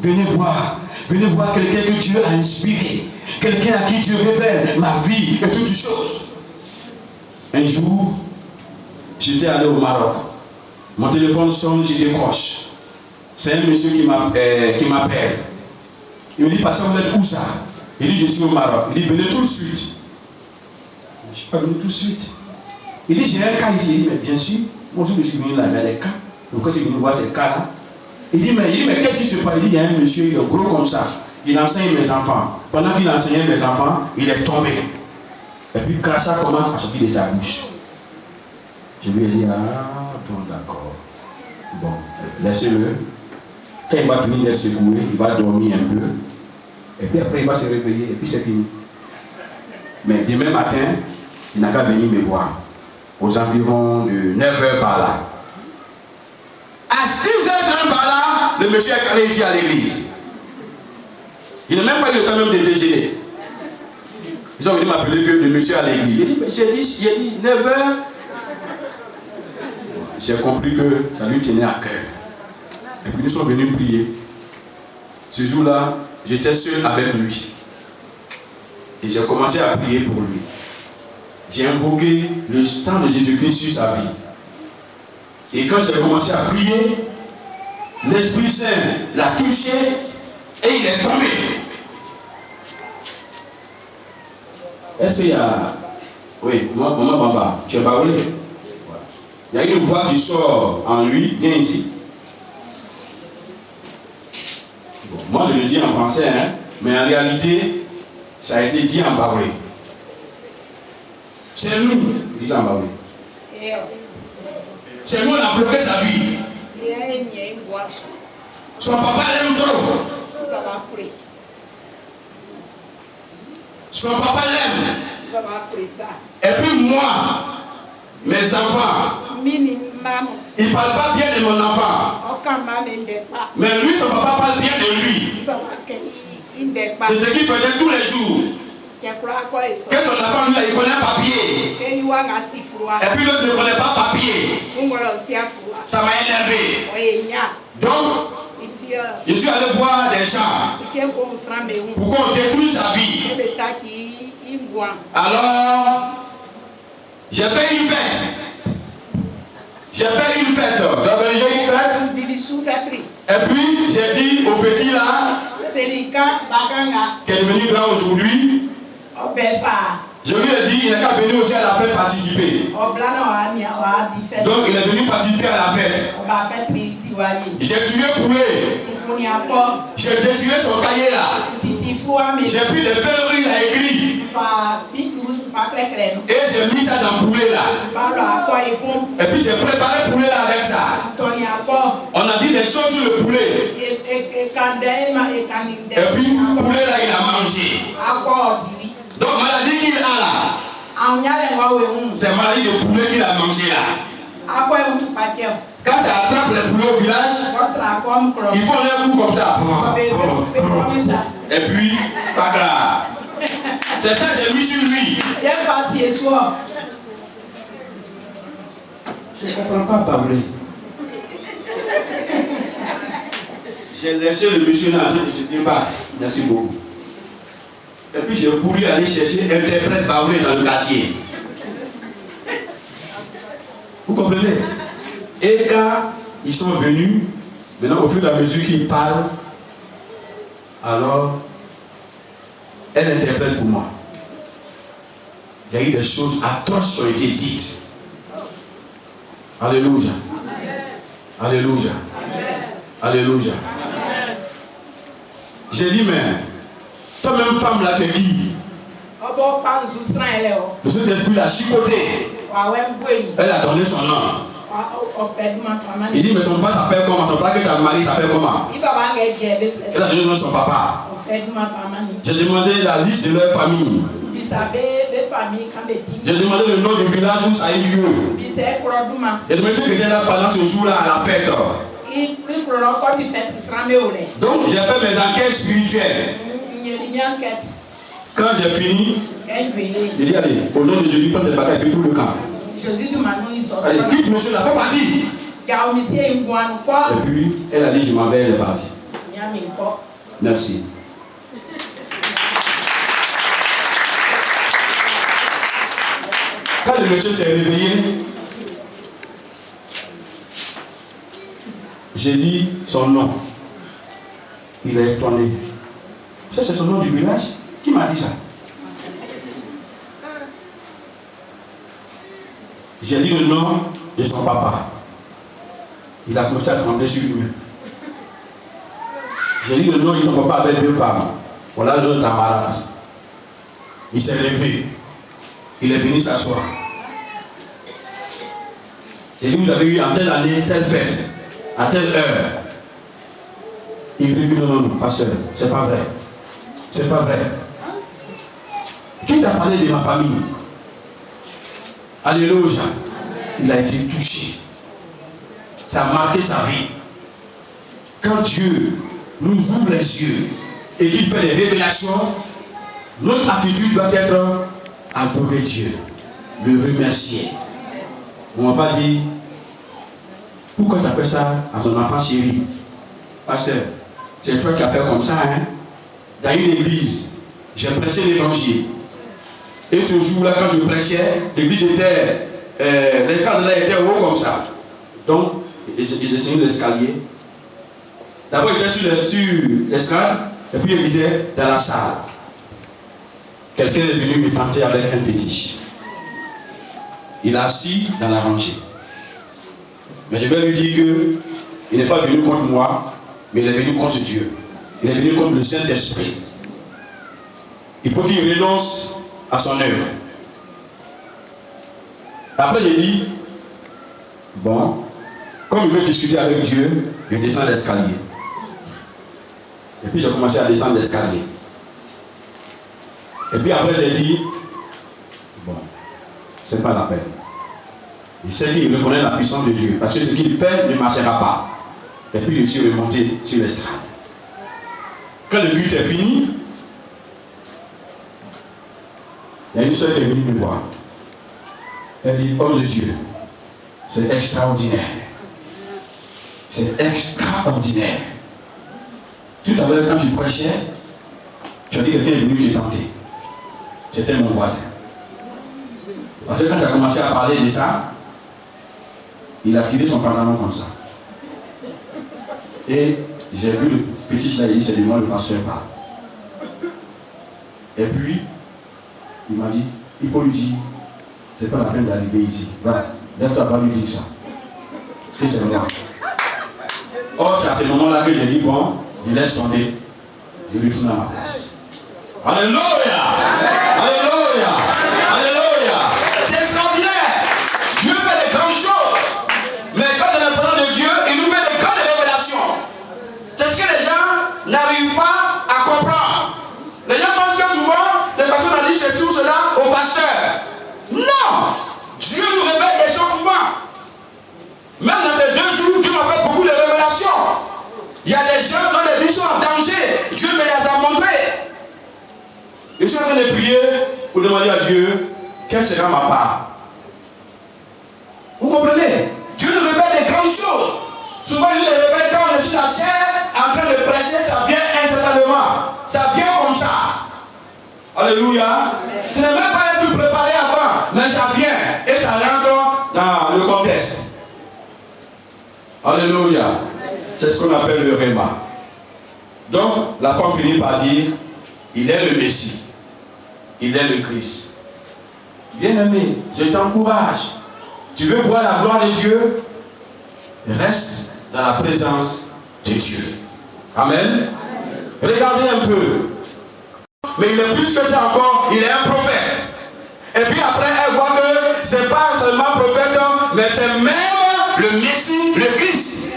venez voir. Venez voir quelqu'un que Dieu a inspiré. Quelqu'un à qui Dieu révèle ma vie et toutes choses. Un jour, j'étais allé au Maroc. Mon téléphone sonne, je décroche. C'est un monsieur qui m'appelle. Il me dit, pasteur, vous êtes où ça? Il dit, je suis au Maroc. Il dit, venez tout de suite. Je ne suis pas venu tout de suite. Il dit, j'ai un cas ici. Il dit, mais bien sûr, moi aussi je suis venu là, il y a des cas. Donc quand il est venu voir ces cas-là, il dit, mais qu'est-ce qui se passe? Il dit, il y a un monsieur, il est gros comme ça. Il enseigne mes enfants. Pendant qu'il enseignait mes enfants, il est tombé. Et puis quand ça commence à sortir de sa bouche. Je lui ai dit, ah, bon, d'accord. Bon, laissez-le. Quand il va finir d'être secoué, il va dormir un peu. Et puis après, il va se réveiller et puis c'est fini. Mais demain matin, il n'a qu'à venir me voir. Aux environs de 9h par là. À 6h30 par là, le monsieur est allé ici à l'église. Il n'a même pas eu le temps même de déjeuner. Ils ont venu m'appeler que le monsieur à l'église. Il dit, mais j'ai dit 9h. J'ai compris que ça lui tenait à cœur. Et puis nous sommes venus prier. Ce jour-là, j'étais seul avec lui. Et j'ai commencé à prier pour lui. J'ai invoqué le sang de Jésus-Christ sur sa vie. Et quand j'ai commencé à prier, l'Esprit Saint l'a touché et il est tombé. Est-ce qu'il y a... Oui, maman Bamba, tu es parlé. Il y a une voix qui sort en lui, viens ici. Bon, moi je le dis en français, hein, mais en réalité, ça a été dit en baoulé. C'est nous, dit en baoulé. C'est nous, on a bloqué sa vie. Son papa l'aime trop. Son papa l'aime. Et puis moi, mes enfants, ils ne parlent pas bien de mon enfant. Mais lui, son papa parle bien de lui. C'est ce qu'il faisait tous les jours. Que son enfant, lui, il connaît papier. Et puis l'autre ne connaît pas papier. Ça m'a énervé. Donc, je suis allé voir des gens pour qu'on détruise sa vie. Alors, j'ai fait une fête. J'ai fait une fête. J'avais une fête. Et puis, j'ai dit au petit là, qui est devenu grand aujourd'hui, Je lui ai dit, il n'a qu'à venir aussi à la fête participer. Donc il est venu participer à la fête. J'ai tué poulet. J'ai déchiré son cahier là. J'ai pris les feuilles, il a écrit. Et j'ai mis ça dans le poulet là. Et puis j'ai préparé le poulet là avec ça. On a dit des choses sur le poulet. Et puis le poulet là il a mangé. Donc maladie qu'il a là, c'est la maladie de poulet qu'il a mangé là. Quand ça attrape les poulets au village, il faut un coup comme ça. Et puis, pas grave. C'est ça que j'ai mis sur lui. Je ne comprends pas parler. J'ai laissé le monsieur là en train de se débattre. Merci beaucoup. Et puis j'ai voulu aller chercher un interprète baoulé dans le quartier. Vous comprenez? Et quand ils sont venus, maintenant au fur et à mesure qu'ils parlent, alors elle interprète pour moi. Il y a eu des choses atroces qui ont été dites. Alléluia. Alléluia. Alléluia. J'ai dit, mais toi-même femme là, t'es qui? Le Saint-Esprit l'a chicoté. Elle a donné son nom. Il dit, mais son papa s'appelle comment? Son papa que ta mari s'appelle comment? Elle a donné le nom de son papa. J'ai demandé la liste de leur famille. J'ai demandé le nom du village où ça a eu lieu. J'ai demandé ceux qui étaient là pendant ce jour-là à la fête. Donc j'ai fait mes enquêtes spirituelles. Quand j'ai fini, j'ai dit allez, au nom de Jésus, prends tes bagages et puis tout le camp. Allez, quitte monsieur là, faut partir. Et puis elle a dit je m'en vais, elle est partie. Merci. Quand le monsieur s'est réveillé, j'ai dit son nom. Il a étonné. Ça, c'est son nom du village. Qui m'a dit ça? J'ai dit le nom de son papa. Il a commencé à trembler sur lui-même. J'ai dit le nom de son papa avec deux femmes. Voilà le nom de Tamara. Il s'est levé. Il est venu s'asseoir. J'ai dit, vous avez eu en telle année, telle fête, à telle heure. Il dit, non, pasteur, c'est pas vrai. C'est pas vrai. Qui t'a parlé de ma famille? Alléluia. Il a été touché. Ça a marqué sa vie. Quand Dieu nous ouvre les yeux et qu'il fait des révélations, notre attitude doit être adorer Dieu, le remercier. On ne va pas dire pourquoi tu appelles ça à ton enfant chéri. Pasteur, c'est toi qui as fait comme ça, hein? Dans une église, j'ai prêché l'évangile. Et ce jour-là, quand je prêchais, l'église était. L'escalier là était haut comme ça. Donc, il descendait l'escalier. D'abord, il était sur l'escalier, et puis il disait dans la salle. Quelqu'un est venu me tenter avec un fétiche. Il est assis dans la rangée. Mais je vais lui dire qu'il n'est pas venu contre moi, mais il est venu contre Dieu. Il est venu contre le Saint-Esprit. Il faut qu'il renonce à son œuvre. Après, j'ai dit, bon, comme il veut discuter avec Dieu, je descends l'escalier. Et puis j'ai commencé à descendre l'escalier. Et puis après, j'ai dit, bon, c'est pas la peine. Il sait qu'il reconnaît la puissance de Dieu, parce que ce qu'il fait ne marchera pas. Et puis je suis remonté sur l'estrade. Quand le but est fini, il y a une soeur qui est venue me voir. Elle dit, homme de Dieu, c'est extraordinaire. C'est extraordinaire. Tout à l'heure, quand tu prêchais, tu as dit que quelqu'un est venu te tenter. C'était mon voisin. Parce que quand tu as commencé à parler de ça, il a tiré son pantalon comme ça. Et j'ai vu le petit Saïd, c'est du moi le pasteur parle. Et puis, Il m'a dit, il faut lui dire, c'est pas la peine d'arriver ici. Voilà, lève-toi, pas lui dire ça. Et c'est moi. Or, c'est à ce moment-là que j'ai dit, bon, je laisse tomber, je retourne à ma place. Alléluia! Alléluia! Alléluia! C'est extraordinaire! Dieu fait des grandes choses. Mais quand on est parlant de Dieu, il nous fait des grandes révélations. C'est ce que les gens n'arrivent pas à comprendre. Les gens pensent que souvent, les personnes ont dit ceci ou cela au pasteur. Non! Dieu nous révèle des choses souvent. Même dans ces 2 jours, Dieu m'a fait beaucoup de révélations. Il y a des gens dont les vies sont en danger. Dieu me les a montrées. Je suis en train de prier pour demander à Dieu quelle sera ma part. Vous comprenez? Dieu nous révèle des grandes choses. Souvent, il nous révèle quand je suis la chair en train de prêcher, ça vient instantanément. Ça vient comme ça. Alléluia. Ce n'est même pas être préparé avant, mais ça vient et ça rentre dans le contexte. Alléluia. C'est ce qu'on appelle le réma. Donc, la femme finit par dire, il est le Messie. Il est le Christ. Bien-aimé, je t'encourage. Tu veux voir la gloire de Dieu? Reste dans la présence de Dieu. Amen. Regardez un peu. Mais il est plus que ça encore, il est un prophète. Et puis après, elle voit que ce n'est pas seulement prophète, mais c'est même le Messie, le Christ.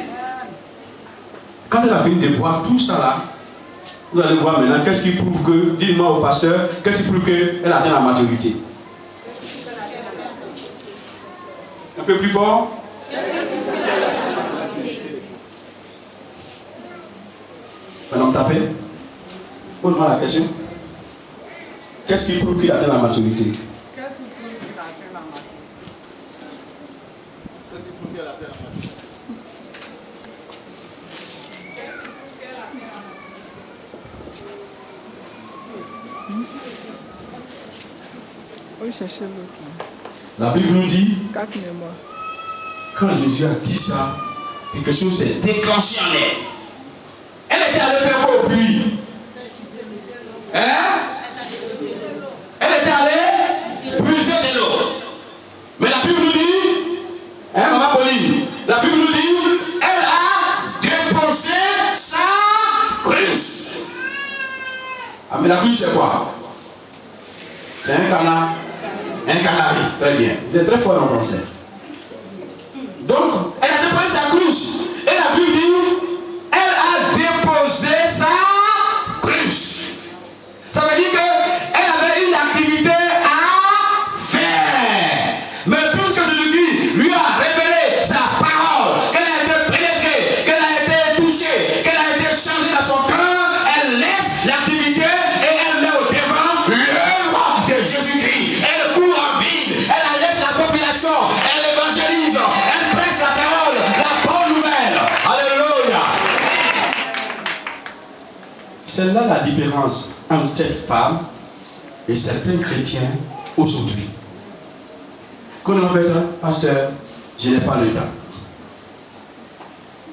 Quand elle a fini de voir tout ça là, vous allez voir maintenant qu'est-ce qui prouve que, dites-moi au pasteur, qu'est-ce qui prouve qu'elle atteint la maturité. Un peu plus fort. Madame Tapé, pose-moi la question. Qu'est-ce qui prouve qu'il atteint la maturité? Qu'est-ce qui prouve qu'il atteint la maturité? Qu'est-ce qui prouve qu'elle atteint la maturité? Oui, cherchez l'autre. La Bible nous dit, 4 mémoires. quand Jésus a dit ça, quelque chose s'est déclenché en elle. Elle était allée faire quoi au puits? Hein? Elle était allée puiser de l'eau. Mais la Bible nous dit, hein, maman Pauline, la Bible nous dit, elle a déposé sa cruche. Ah, mais la cruche c'est quoi? C'est un canard. Un canari, très bien. Vous êtes très fort en français. Donc, elle a déposé sa cruche. Et la Bible dit, elle a déposé sa cruche. Ça veut dire qu'elle avait une activité à faire. Mais puisque Jésus lui a révélé sa parole, qu'elle a été pénétrée, qu'elle a été touchée, qu'elle a été changée dans son cœur, elle laisse l'activité et elle met au devant l'œuvre de Jésus-Christ. Elle court en ville, elle enlève la population, elle évangélise, elle prêche la parole, la bonne nouvelle. Alléluia. C'est là la différence entre cette femme et certains chrétiens aujourd'hui. Quand on fait ça, pasteur, je n'ai pas le temps.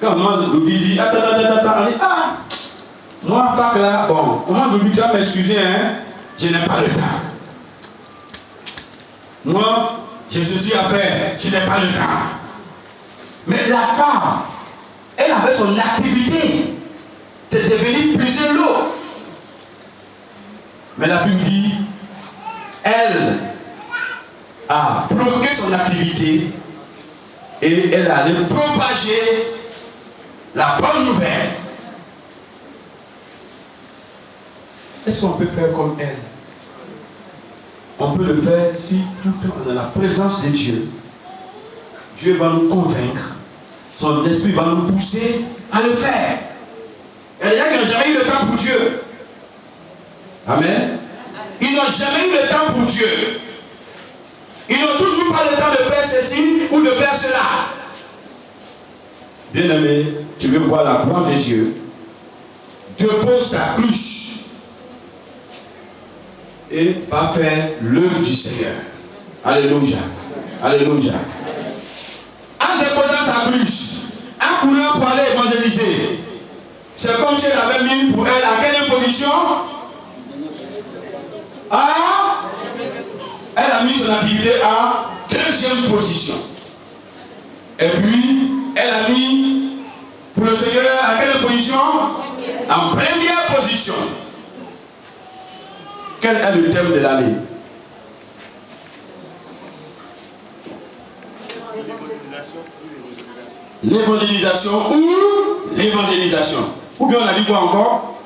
Quand moi, je lui dis, attends, on dit, ah, moi, fac là, bon, moi, je lui dis, m'excuser, hein, je n'ai pas le temps. Moi, j'ai ceci à faire, je n'ai pas le temps. Mais la femme, elle avait son activité de devenir puiser l'eau. Mais la Bible dit, elle a bloqué son activité et elle allait propager la bonne nouvelle. Est-ce qu'on peut faire comme elle? On peut le faire si tout le temps on est dans la présence de Dieu. Dieu va nous convaincre, son esprit va nous pousser à le faire. Il y a des gens qui n'ont jamais eu le temps pour Dieu. Amen. Ils n'ont jamais eu le temps pour Dieu. Ils n'ont toujours pas le temps de faire ceci ou de faire cela. Bien-aimé, tu veux voir la gloire de Dieu, dépose ta cruche et va faire l'œuvre du Seigneur. Alléluia. Alléluia. En déposant sa cruche, en courant pour aller évangéliser, c'est comme si elle avait mis pour elle à quelle position? Ah, Elle a mis son activité en deuxième position. Et puis, elle a mis pour le Seigneur à quelle position? En première position. Quel est le thème de l'année? L'évangélisation ou l'évangélisation. Ou bien on a dit quoi encore?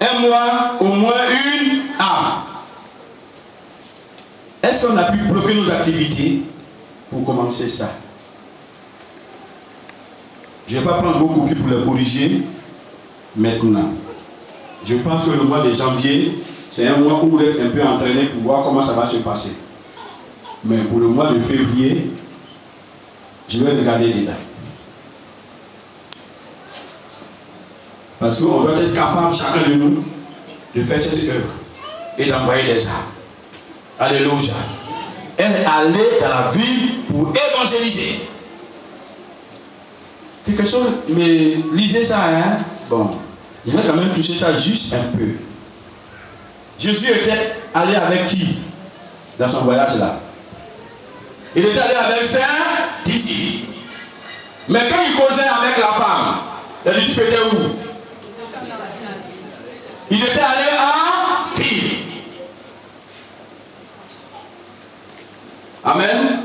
Un mois, au moins une âme. Est-ce qu'on a pu bloquer nos activités pour commencer ça? Je ne vais pas prendre vos copies pour les corriger maintenant. Je pense que le mois de janvier, c'est un mois où vous êtes un peu entraîné pour voir comment ça va se passer. Mais pour le mois de février, je vais regarder les dates. Parce qu'on doit être capable, chacun de nous, de faire cette œuvre et d'envoyer des âmes. Alléluia. Elle est allée dans la ville pour évangéliser. Quelque chose, mais lisez ça, hein? Bon, je vais quand même toucher ça juste un peu. Jésus était allé avec qui dans son voyage là? Il était allé avec ses disciples. Mais quand il causait avec la femme, les disciples étaient où? Il était allé en ville. Amen.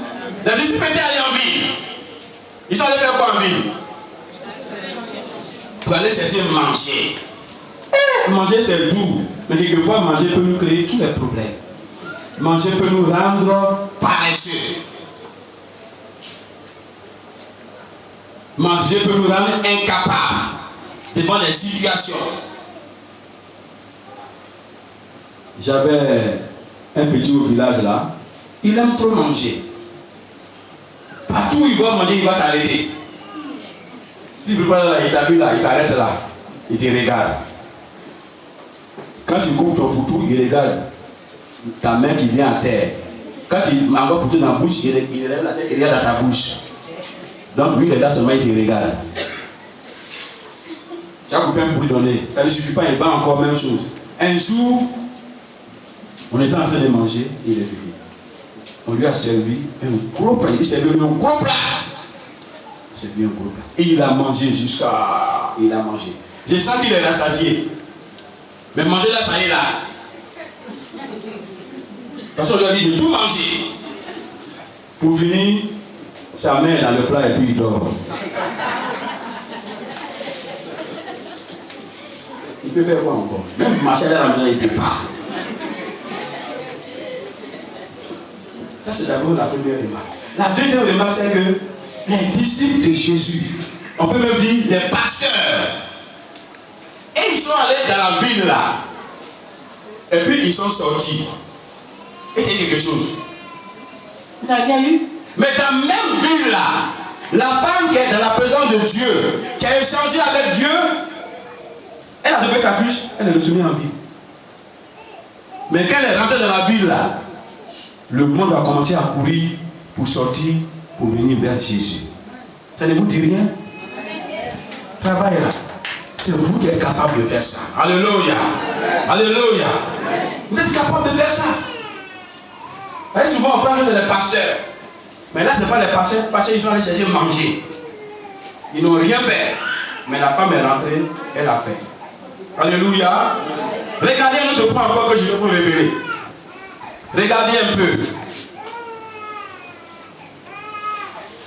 Les disciples étaient allés en ville. Ils sont allés faire quoi en ville? Pour aller chercher manger. Manger c'est doux. Mais quelquefois manger peut nous créer tous les problèmes. Manger peut nous rendre paresseux. Manger peut nous rendre incapables devant les situations. J'avais un petit au village là. Il aime trop manger. Partout où il va manger, il va s'arrêter. Il prépare là, il t'a vu là, il s'arrête là. Il te regarde. Quand tu coupes ton foutou, il regarde ta main qui vient à terre. Quand il envoie foutu dans la bouche, il lève la tête et regarde dans ta bouche. Donc lui, il regarde seulement, il te regarde. Tu as coupé un bruit donné. Ça ne suffit pas, il va encore même chose. Un jour, on était en train de manger, il est venu. On lui a servi un gros plat. Il dit, c'est venu un gros plat. C'est bien un gros plat. Et il a mangé jusqu'à... Il a mangé. Je sens qu'il est rassasié. Mais manger là, ça y est là. Parce qu'on lui a dit de tout manger. Pour finir, sa main est dans le plat et puis il dort. Il peut faire quoi encore? Même marcher à la maison, il ne peut pas. Ça, c'est d'abord la première remarque. La deuxième remarque, c'est que les disciples de Jésus, on peut même dire les pasteurs, et ils sont allés dans la ville là, et puis ils sont sortis. Et c'est quelque chose. Il n'y a rien eu. Mais dans la même ville là, la femme qui est dans la présence de Dieu, qui a échangé avec Dieu, elle a levé capuche, elle est retournée en ville. Mais quand elle est rentrée dans la ville là, le monde a commencé à courir pour sortir, pour venir vers Jésus. Ça ne vous dit rien? Travaillez là. C'est vous qui êtes capable de faire ça. Alléluia. Alléluia. Vous êtes capable de faire ça. Vous voyez, souvent on parle que c'est les pasteurs. Mais là, ce n'est pas les pasteurs parce qu'ils sont allés chercher manger. Ils n'ont rien fait. Mais la femme est rentrée, elle a fait. Alléluia. Regardez un autre point encore que je vais vous révéler. Regardez un peu.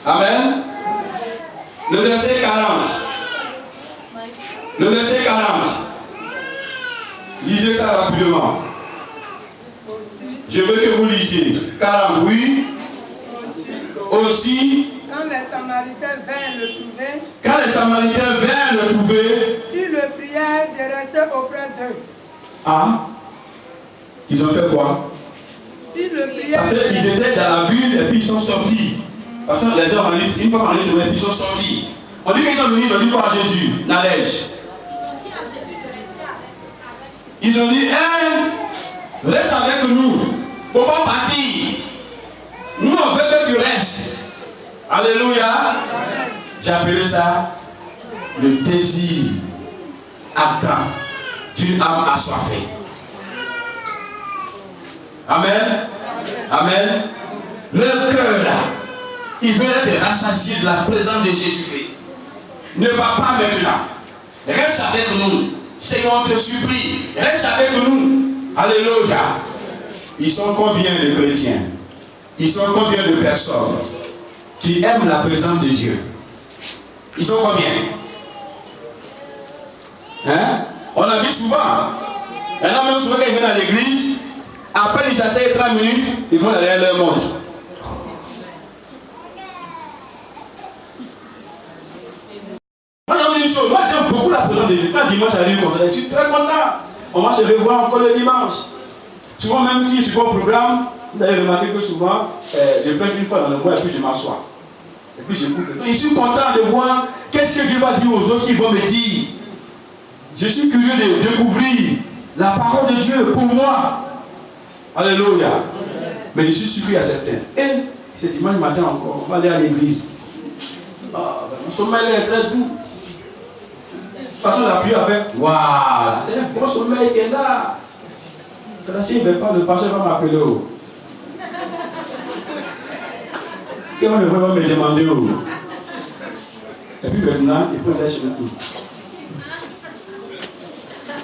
Amen. Le verset 40. Le verset 40. Lisez ça rapidement. Je veux que vous lisiez. 40, oui. Aussi. Quand les Samaritains vinrent le trouver, Ils le prièrent de rester auprès d'eux. Ah. Ils ont fait quoi? Ils le prièrent. Parce qu'ils étaient dans la ville et puis ils sont sortis. Parce que les gens, une fois qu'on est tombé, ils sont sortis. On dit qu'ils sont venus, ils ont dit quoi à Jésus? La neige. Ils ont dit, reste avec nous. Il ne faut pas partir. Nous, on veut que tu restes. Alléluia. J'ai appelé ça le désir ardent d'une âme assoiffée. Amen. Amen. Leur cœur là, ils veulent être rassasiés de la présence de Jésus-Christ. Ne va pas maintenant. Reste avec nous. Seigneur, on te supplie. Reste avec nous. Alléluia. Ils sont combien de chrétiens? Ils sont combien de personnes qui aiment la présence de Dieu? Ils sont combien? Hein? On a vu souvent. Il y en a même souvent quand ils viennent à l'église, après ils s'asseyent 30 minutes, ils vont aller à leur monde. Moi j'aime une chose, moi j'aime beaucoup la présence de Dieu. Quand dimanche arrive, je suis très content. On va se revoir encore le dimanche. Souvent même si je suis pas au programme, vous avez remarqué que souvent, je prêche une fois dans le mois et puis je m'assois. Et puis j'écoute. Je suis content de voir qu'est-ce que Dieu va dire aux autres qui vont me dire. Je suis curieux de découvrir la parole de Dieu pour moi. Alléluia. Mais je suis sûr qu'il y a certains. Et c'est dimanche matin encore, on va aller à l'église. Mon sommeil est très doux. Parce qu'on a pu avec. Waouh, c'est un bon sommeil qui est là. S'il ne veut pas, le pasteur va m'appeler. Et on ne va pas me demander. Et puis maintenant, il peut laisser le tout.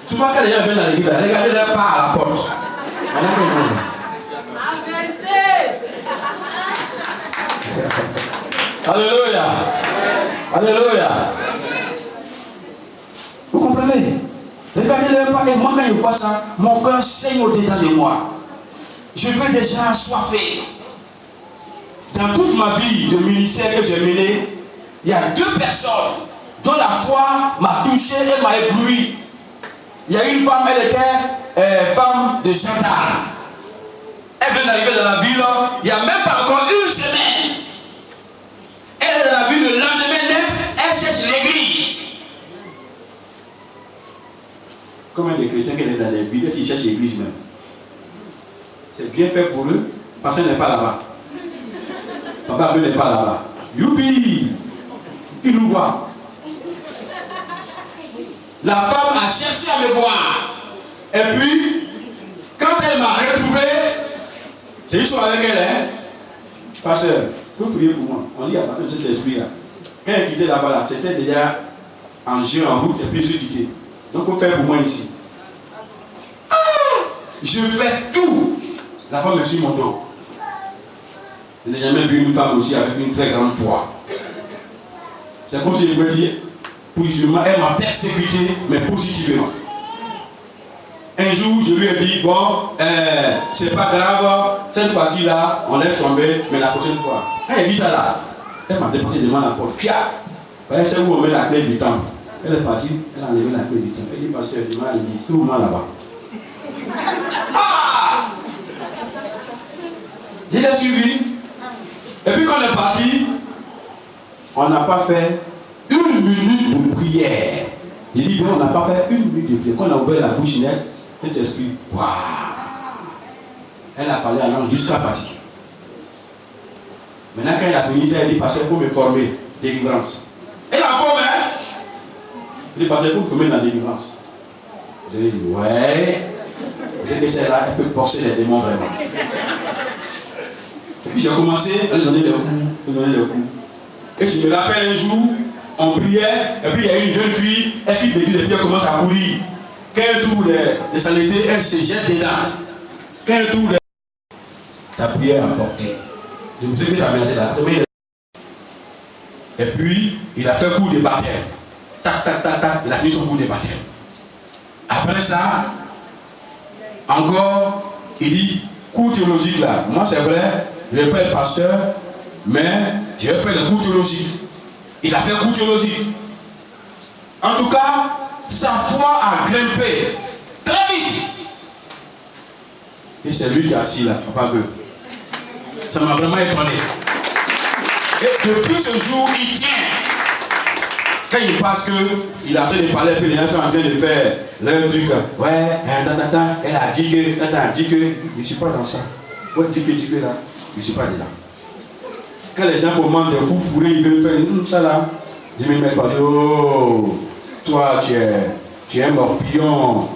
Souvent, quand les gens viennent à l'église, regardez-leur pas à la porte. Alléluia. Alléluia. Vous comprenez? Regardez-leur pas. Et moi, quand je vois ça, mon cœur saigne au-dedans de moi. Je veux déjà assoiffé. Dans toute ma vie de ministère que j'ai mené, il y a 2 personnes dont la foi m'a touché et m'a ébloui. Il y a une femme, elle était femme de gendarme. Elle vient d'arriver dans la ville, il n'y a même pas encore une semaine. Elle est dans la ville le lendemain même, elle cherche l'église. Combien de chrétiens qui sont dans les villes, s'ils cherchent l'église même? C'est bien fait pour eux, parce qu'elle n'est pas là-bas. Papa n'est pas là-bas. Youpi! Il nous voit. La femme a cherché à me voir. Et puis, quand elle m'a retrouvé, j'ai eu son avec elle, hein. Pasteur, vous priez pour moi. On lit à partir de cet esprit-là. Quand elle quittait là-bas, là, c'était déjà en jeu, en route, et puis je suis quitté. Donc, il faut faire pour moi ici. Ah, je fais tout. La femme est sur mon dos. Je n'ai jamais vu une femme aussi avec une très grande foi. C'est comme si je me dis, elle m'a persécuté, mais positivement. Un jour, je lui ai dit, bon, c'est pas grave, cette fois-ci là, on laisse tomber, mais la prochaine fois. Quand elle dit ça là, elle m'a déposé devant la porte, fiat. C'est où on met la clé du temple. Elle est partie, elle a enlevé la clé du temple. Elle dit, pasteur, il dit, tout le monde là-bas. Ah! Je l'ai suivi. Et puis quand on est parti, on n'a pas fait 1 minute de prière. Il dit, on n'a pas fait 1 minute de prière. Quand on a ouvert la bouche nette, cet esprit, waouh! Elle a parlé à langue jusqu'à partir. Maintenant, quand elle a fini, elle dit, pasteur, il faut me former, délivrance. Elle a formé, hein? Elle dit, pasteur, il faut me former dans la délivrance. Je lui ai dit, ouais. Je sais que celle-là, elle peut forcer les démons vraiment. Et puis j'ai commencé à lui donner les coups, Et je me rappelle un jour, on priait, et puis il y a une jeune fille, elle quitte l'église et puis elle commence à courir. Quand elle trouve des saletés, elle se jette dedans. Quand elle trouve ta prière a porté. Je me suis fait aménager là. Et puis, il a fait coup de baptême. Tac, tac, tac, tac, il a mis son coup de baptême. Après ça, encore, il dit, cours théologique là. Moi c'est vrai, je ne vais pas être pasteur, mais je vais faire le cours théologique. Il a fait le cours théologique. En tout cas, sa foi a grimpé très vite. Et c'est lui qui est assis là, papa Gueux. Ça m'a vraiment étonné. Et depuis ce jour, il tient. Quand il passe qu'il est en train de parler, puis les gens sont en train de faire leur truc. Ouais, elle a dit que, je ne suis pas dans ça. Ouais, dit que là, je ne suis pas dedans. Quand les gens commandent des coups fourrés, ils veulent faire ça là. Je me mets pas, oh, toi tu es un morpion,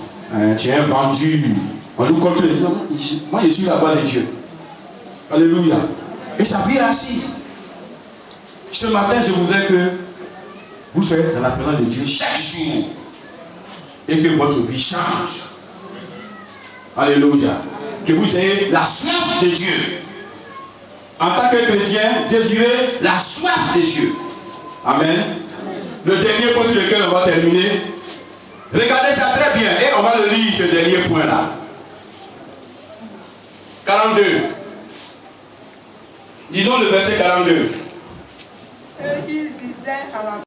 tu es un vendu. On nous contrôle. Non, moi je suis la voix de Dieu. Alléluia. Et sa vie est assise. Ce matin, je voudrais que vous soyez dans la présence de Dieu chaque jour. Et que votre vie change. Alléluia. Que vous ayez la soif de Dieu. En tant que chrétien, désirez la soif de Dieu. Amen. Le dernier point sur lequel on va terminer. Regardez ça très bien et on va le lire ce dernier point là. 42. Disons le verset 42. Et il disait à la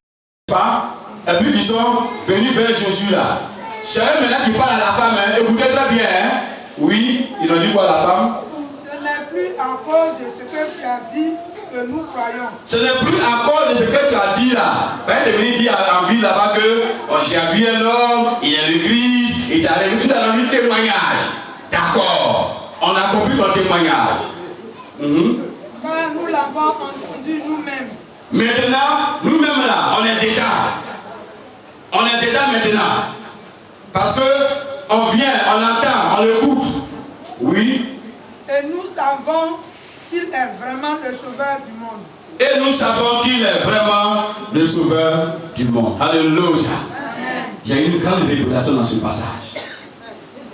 femme, et puis ils sont venus vers Jésus là. C'est eux maintenant qui parlent à la femme, hein. Écoutez très bien. Hein. Oui, ils ont dit quoi à la femme? Ce n'est plus à cause de ce que tu as dit que nous croyons. Ce n'est plus à cause de ce que tu as dit là. Ben, tu es venu dire en ville là-bas que oh, j'ai vu un homme, il est l'église, il t'a révélé dans un témoignage. D'accord, on a compris ton témoignage. Car nous l'avons entendu nous-mêmes. Maintenant, nous-mêmes là, on est déjà. On est déjà maintenant. Parce que on vient, on entend, on l'écoute. Oui. Et nous savons qu'il est vraiment le sauveur du monde. Et nous savons qu'il est vraiment le sauveur du monde. Alléluia. Il y a une grande révélation dans ce passage.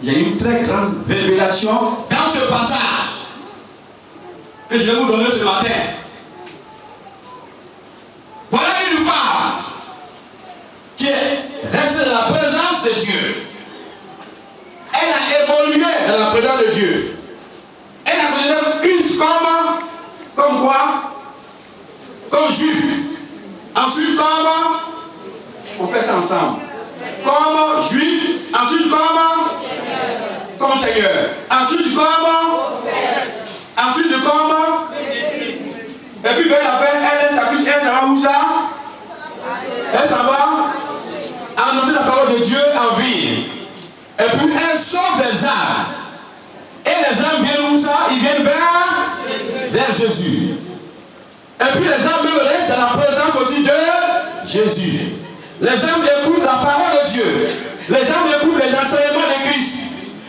Il y a une très grande révélation dans ce passage que je vais vous donner ce matin. Voilà une femme qui est restée dans la présence de Dieu. Elle a évolué dans la présence de Dieu. Elle a connu une comme quoi? Comme juif. Ensuite on fait ça ensemble. Comme juif. Ensuite comme Seigneur. Ensuite ensuite et puis vers la fin, elle s'en va où ça? Elle s'en va annoncer la parole de Dieu en ville. Et puis elle sauve des âmes. Et les âmes viennent où ça? Ils viennent vers Jésus. Et puis les âmes même restent dans la présence aussi de Jésus. Les âmes écoutent la parole de Dieu. Les âmes écoutent les enseignements de Christ.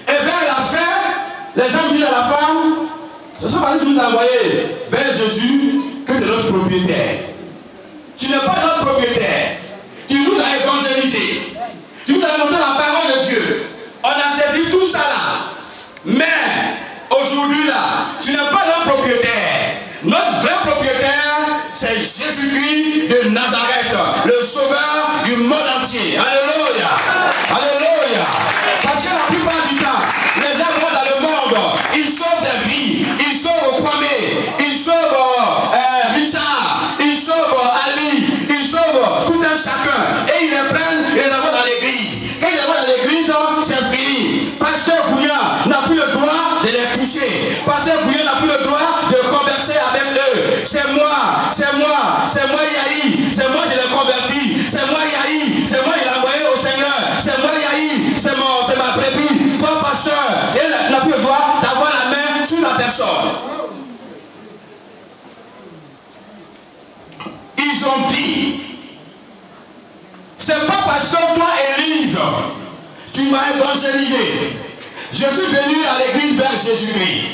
Et vers la fin, les âmes disent à la femme, ce sont pas nous envoyer vers Jésus que c'est notre propriétaire. Tu n'es pas notre propriétaire. Tu nous as évangélisé. Tu nous as montré la parole de Dieu. On a servi tout ça là. Mais aujourd'hui là, tu n'es pas notre propriétaire. Notre vrai propriétaire, c'est Jésus-Christ de Nazareth, le sauveur du monde entier. Alléluia. Alléluia. Parce que la plupart du temps, les gens vont dans le monde, ils sauvent des vies, ils sauvent Kwame, ils sauvent Richard, ils sauvent Ali, ils sauvent tout un chacun. Et ils les prennent et les envoient dans l'église. Quand ils les envoient dans l'église, c'est fini. Pasteur Bouillard n'a plus le droit de les toucher. Pasteur Bouillard n'a plus le droit de converser avec eux. C'est moi Yahi, c'est moi je l'ai converti, c'est moi Yahi, c'est moi je l'ai envoyé au Seigneur, c'est moi Yahi, c'est ma brebis. Toi pasteur, il n'a plus le droit d'avoir la main sur la personne. Ils ont dit, c'est pas parce que toi Élise, tu m'as évangélisé. Je suis venu à l'église vers Jésus-Christ.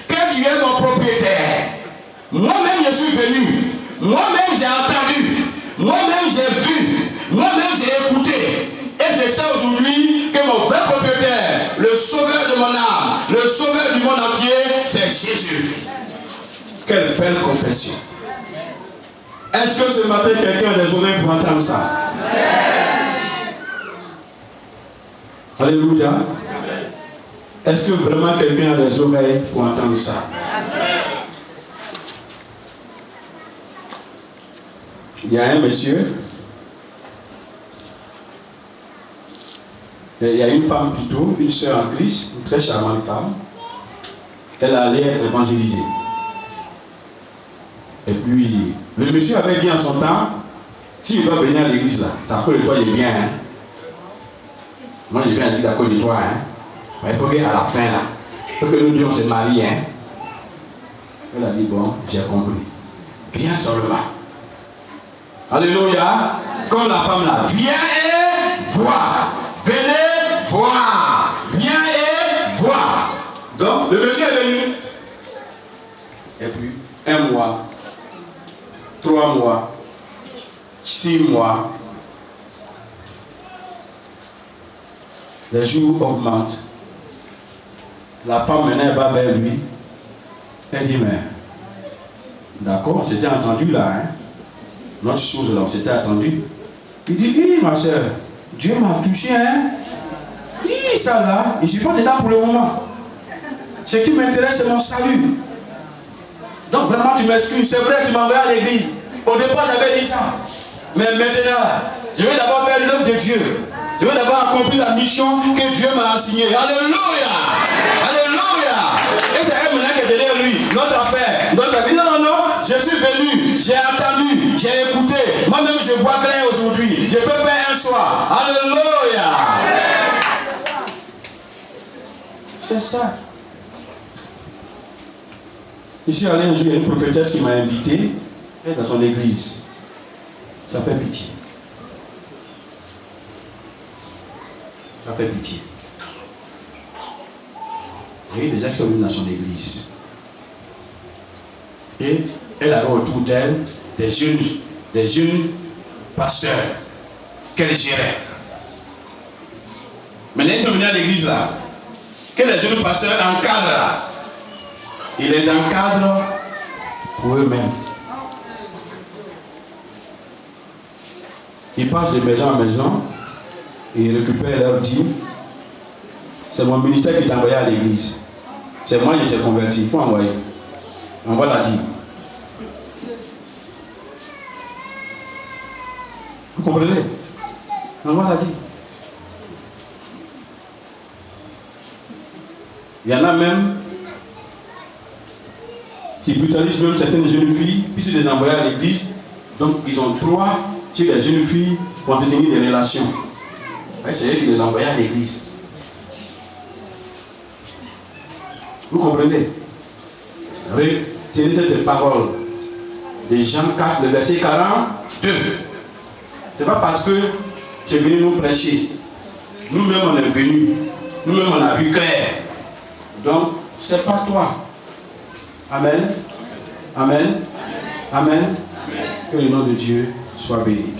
Que tu es mon propriétaire. Moi-même je suis venu. Moi-même j'ai entendu. Moi-même j'ai vu. Moi-même j'ai écouté. Et je sais aujourd'hui que mon vrai propriétaire, le sauveur de mon âme, le sauveur du monde entier, c'est Jésus. Quelle belle confession. Est-ce que ce matin quelqu'un a des oreilles pour entendre ça? Alléluia. Est-ce que vraiment quelqu'un a des oreilles pour entendre ça? Il y a un monsieur, il y a une femme plutôt, une sœur en Christ, une très charmante femme. Elle allait évangéliser. Et puis, le monsieur avait dit en son temps, s'il doit venir à l'église là, c'est à cause de toi il vient. Hein? Moi je viens à l'église à cause de toi. Hein? Il faut qu'à la fin là, il faut que nous disions on se marie. Hein? Elle a dit, bon, j'ai compris. Viens seulement. Alléluia. Comme la femme là, viens et vois. Venez voir. Viens et vois. ans. Le monsieur est venu. Et puis, 1 mois, 3 mois, 6 mois. Les jours augmentent. La femme maintenant va vers lui. Elle dit, mais d'accord, on s'était entendu là. Hein? Notre chose là, on s'était attendu. Il dit, oui, ma soeur, Dieu m'a touché. Hein? Oui, ça là, je ne suis pas dedans pour le moment. Ce qui m'intéresse, c'est mon salut. Donc vraiment, tu m'excuses. C'est vrai, tu m'as envoyé à l'église. Au départ, j'avais dit ça. Mais maintenant, je vais d'abord faire l'œuvre de Dieu. Je vais d'abord accomplir la mission que Dieu m'a assignée. Alléluia! Alléluia! Et c'est elle maintenant qui est derrière lui. Notre affaire. Notre affaire. Non, non, non. Je suis venu. J'ai entendu. J'ai écouté. Moi-même, je vois clair aujourd'hui. Je peux faire un soir. Alléluia! C'est ça. Je suis allé un jour, il y a une prophétesse qui m'a invité dans son église. Ça fait pitié. Ça fait pitié. Il y a des gens qui sont venus dans son église. Et elle avait autour d'elle des jeunes pasteurs qu'elle gérait. Maintenant, ils sont venus à l'église là. Que les jeunes pasteurs encadrent là. Ils les encadrent pour eux-mêmes. Ils passent de maison en maison et ils récupèrent leur dîme. C'est mon ministère qui t'a envoyé à l'église. C'est moi qui t'ai converti. Il faut envoyer. Envoie la dîme. Vous comprenez? Envoie la dîme. Il y en a même qui brutalisent même certaines jeunes filles, puis ils les envoient à l'église. Donc ils ont droit sur les jeunes filles pour entretenir des relations. C'est eux qui les envoient à l'église. Vous comprenez? Retenez cette parole de Jean 4, le verset 42. Ce n'est pas parce que tu es venu nous prêcher. Nous-mêmes on est venus. Nous-mêmes on a vu clair. Donc, ce n'est pas toi. Amen. Amen. Amen. Que le nom de Dieu soit béni.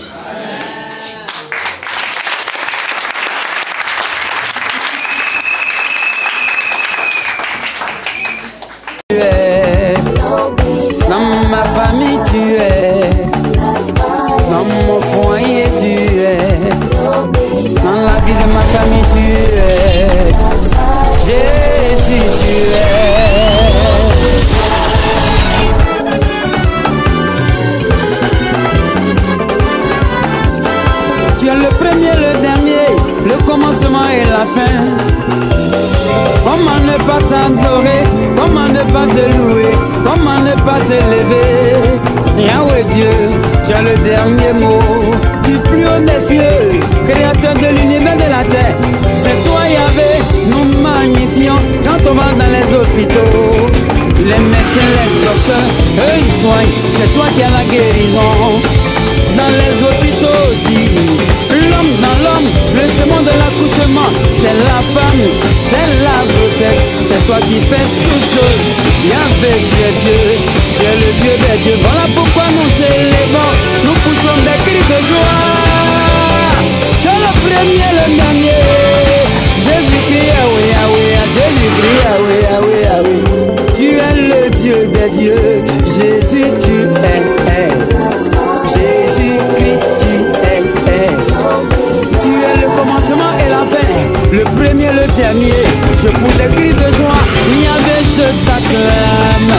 Tu es dans ma famille, tu es dans mon foyer, tu es dans la vie de ma famille, tu es Jésus, tu es. Tu es le premier, le dernier, le commencement et la fin. Comment ne pas t'adorer, comment ne pas te louer, comment ne pas t'élever. Yahweh Dieu, tu as le dernier mot, du plus haut des cieux, créateur de l'univers et de la terre. C'est toi Yahvé, nous magnifions quand on va dans les hôpitaux. Les médecins, les docteurs, eux ils soignent, c'est toi qui as la guérison. Dans les hôpitaux aussi, l'homme dans l'homme, le sément de l'accouchement, c'est la femme, c'est la grossesse, c'est toi qui fais toutes choses. Yahvé, tu es Dieu, tu es le Dieu des dieux. Voilà pourquoi nous t'élevons, nous poussons des cris de joie. Tu es le premier, le dernier. Jésus-Christ, Yahweh, Yahweh, Jésus-Christ, Yahweh, Yahweh, Yahweh. Tu es le Dieu des dieux, Jésus, tu es. Jésus-Christ, tu es le commencement et la fin, le premier, le dernier. Je pousse des cris de joie, Yahvé, je t'acclame.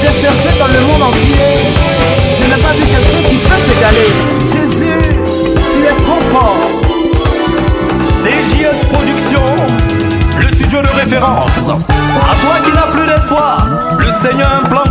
J'ai cherché dans le monde entier, je n'ai pas vu quelqu'un qui peut t'égaler. Jésus, tu es trop fort. DJS Productions, le studio de référence. À toi qui n'as plus d'espoir, le Seigneur a un plan